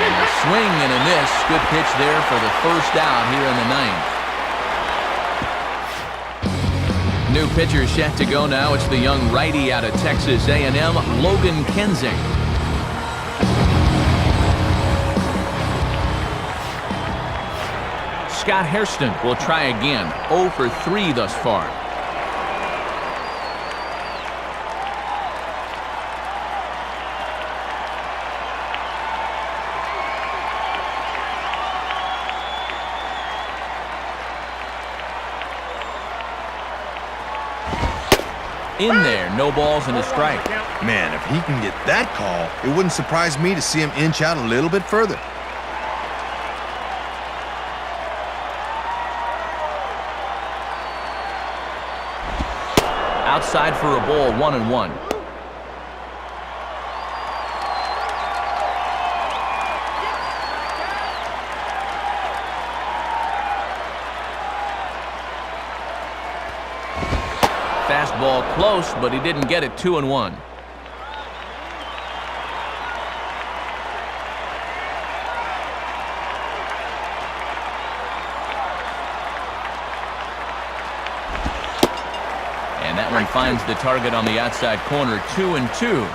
And a swing and a miss. Good pitch there for the first out here in the 9th. New pitcher set to go now. It's the young righty out of Texas A&M, Logan Kensing. Scott Hairston will try again. 0 for 3 thus far. In there, no balls and a strike. Man, if he can get that call, it wouldn't surprise me to see him inch out a little bit further. Outside for a ball, 1-1. Fastball close, but he didn't get it. 2-1. And that one finds the target on the outside corner. 2-2.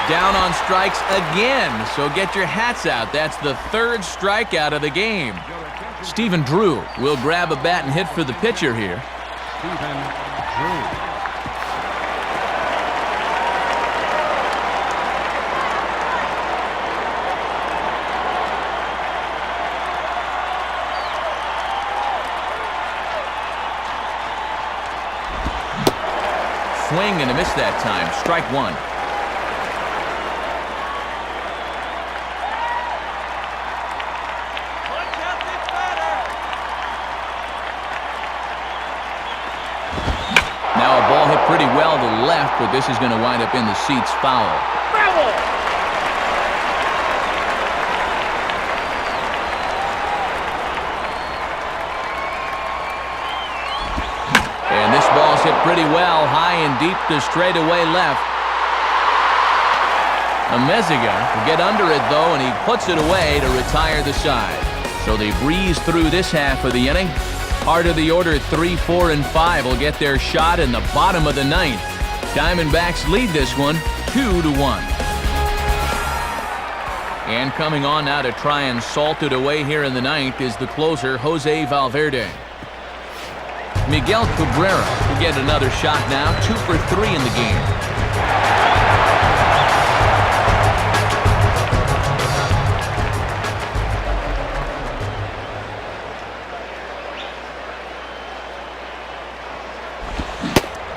Down on strikes again, so get your hats out. That's the 3rd strikeout of the game. Stephen Drew will grab a bat and hit for the pitcher here. Stephen Drew. Swing and a miss that time. Strike 1. Pretty well to left, but this is going to wind up in the seats. Foul. And this ball's hit pretty well, high and deep to straightaway left. Amezaga will get under it, though, and he puts it away to retire the side. So they breeze through this half of the inning. Part of the order, 3, 4, and 5 will get their shot in the bottom of the 9th. Diamondbacks lead this one 2-1. And coming on now to try and salt it away here in the 9th is the closer, Jose Valverde. Miguel Cabrera will get another shot now, 2 for 3 in the game.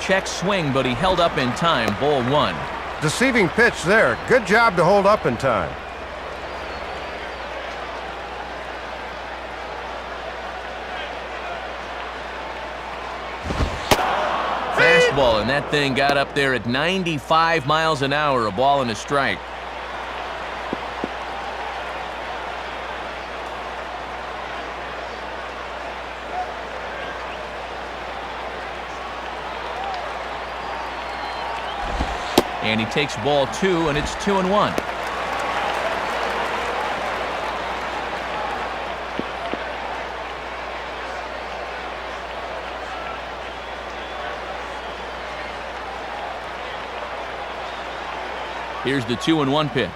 Check swing, but he held up in time. Ball 1. Deceiving pitch there. Good job to hold up in time. Fastball, and that thing got up there at 95 miles an hour. A ball and a strike. And he takes ball 2, and it's 2-1. Here's the 2-1 pitch.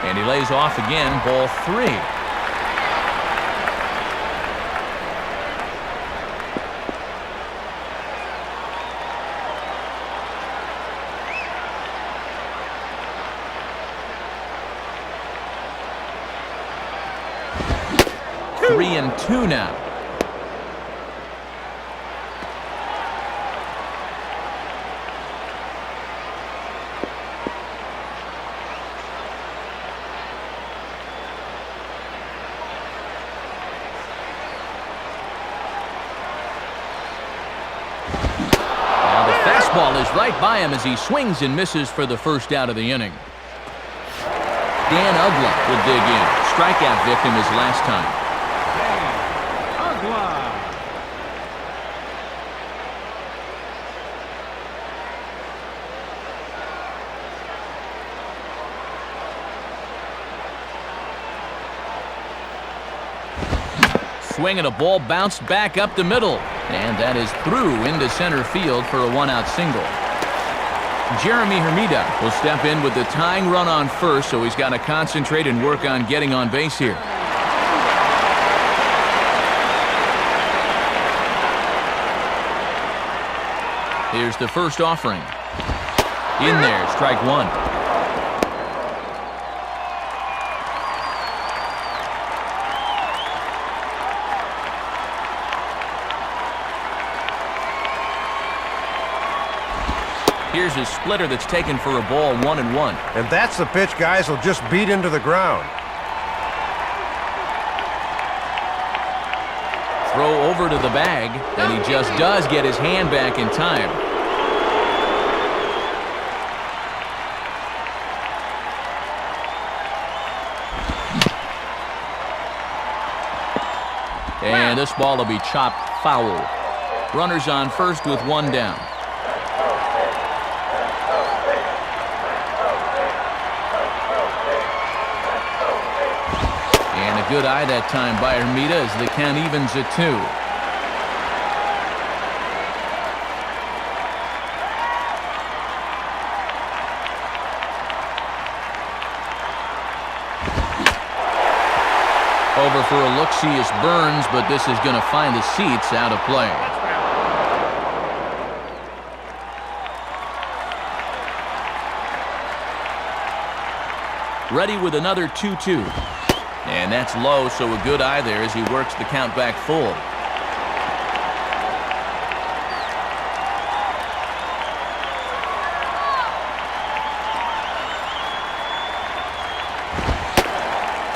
And he lays off again, ball 3. Three and 2 now. Now the fastball is right by him as he swings and misses for the first out of the inning. Dan Ugla will dig in. Strikeout victim his last time. swing and a ball bounced back up the middle. And that is through into center field for a one-out single. Jeremy Hermida will step in with the tying run on first, so he's got to concentrate and work on getting on base here. Here's the first offering. In there, strike one. Here's his splitter that's taken for a ball, 1-1. And that's the pitch guys will just beat into the ground. Throw over to the bag, and he just does get his hand back in time. And this ball will be chopped foul. Runners on first with one down. Good eye that time by Hermida as the count evens at 2. Over for a look-see is Burns, but this is going to find the seats out of play. Ready with another 2-2. And that's low, so a good eye there as he works the count back full.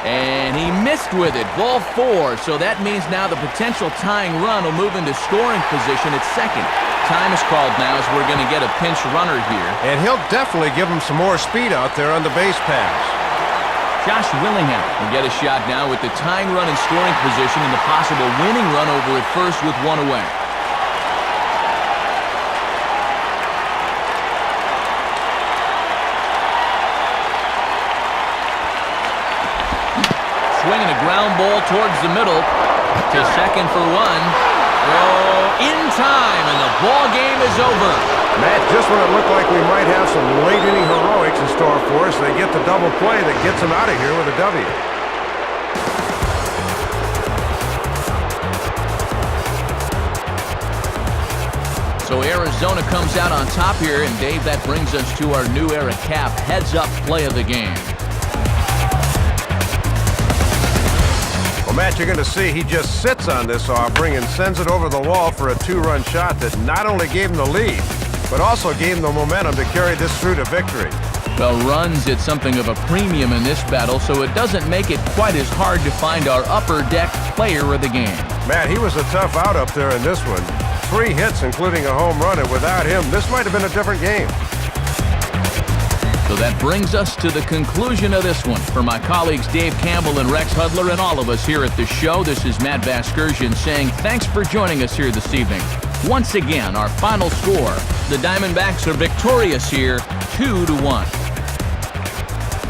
And he missed with it, ball 4, so that means now the potential tying run will move into scoring position at second. Time is called now as we're going to get a pinch runner here. And he'll definitely give him some more speed out there on the base pass. Josh Willingham will get a shot now with the tying run in scoring position and the possible winning run over at first with one away. Swinging a ground ball towards the middle to second for one. Oh, in time, and the ball game is over. Matt, just when it looked like we might have some late-inning heroics in store for us, they get the double play that gets them out of here with a W. So Arizona comes out on top here, and Dave, that brings us to our new era cap heads-up play of the game. Well, Matt, you're going to see he just sits on this offering and sends it over the wall for a 2-run shot that not only gave him the lead, but also gave him the momentum to carry this through to victory. Well, runs at something of a premium in this battle, so it doesn't make it quite as hard to find our upper deck player of the game. Matt, he was a tough out up there in this one. 3 hits, including a home run, and without him, this might have been a different game. So that brings us to the conclusion of this one. For my colleagues Dave Campbell and Rex Hudler and all of us here at the show, this is Matt Vasgersian saying thanks for joining us here this evening. Once again, our final score, the Diamondbacks are victorious here, 2-1.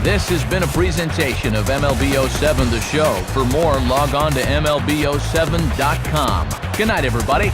This has been a presentation of MLB 07 The Show. For more, log on to MLB07.com. Good night, everybody.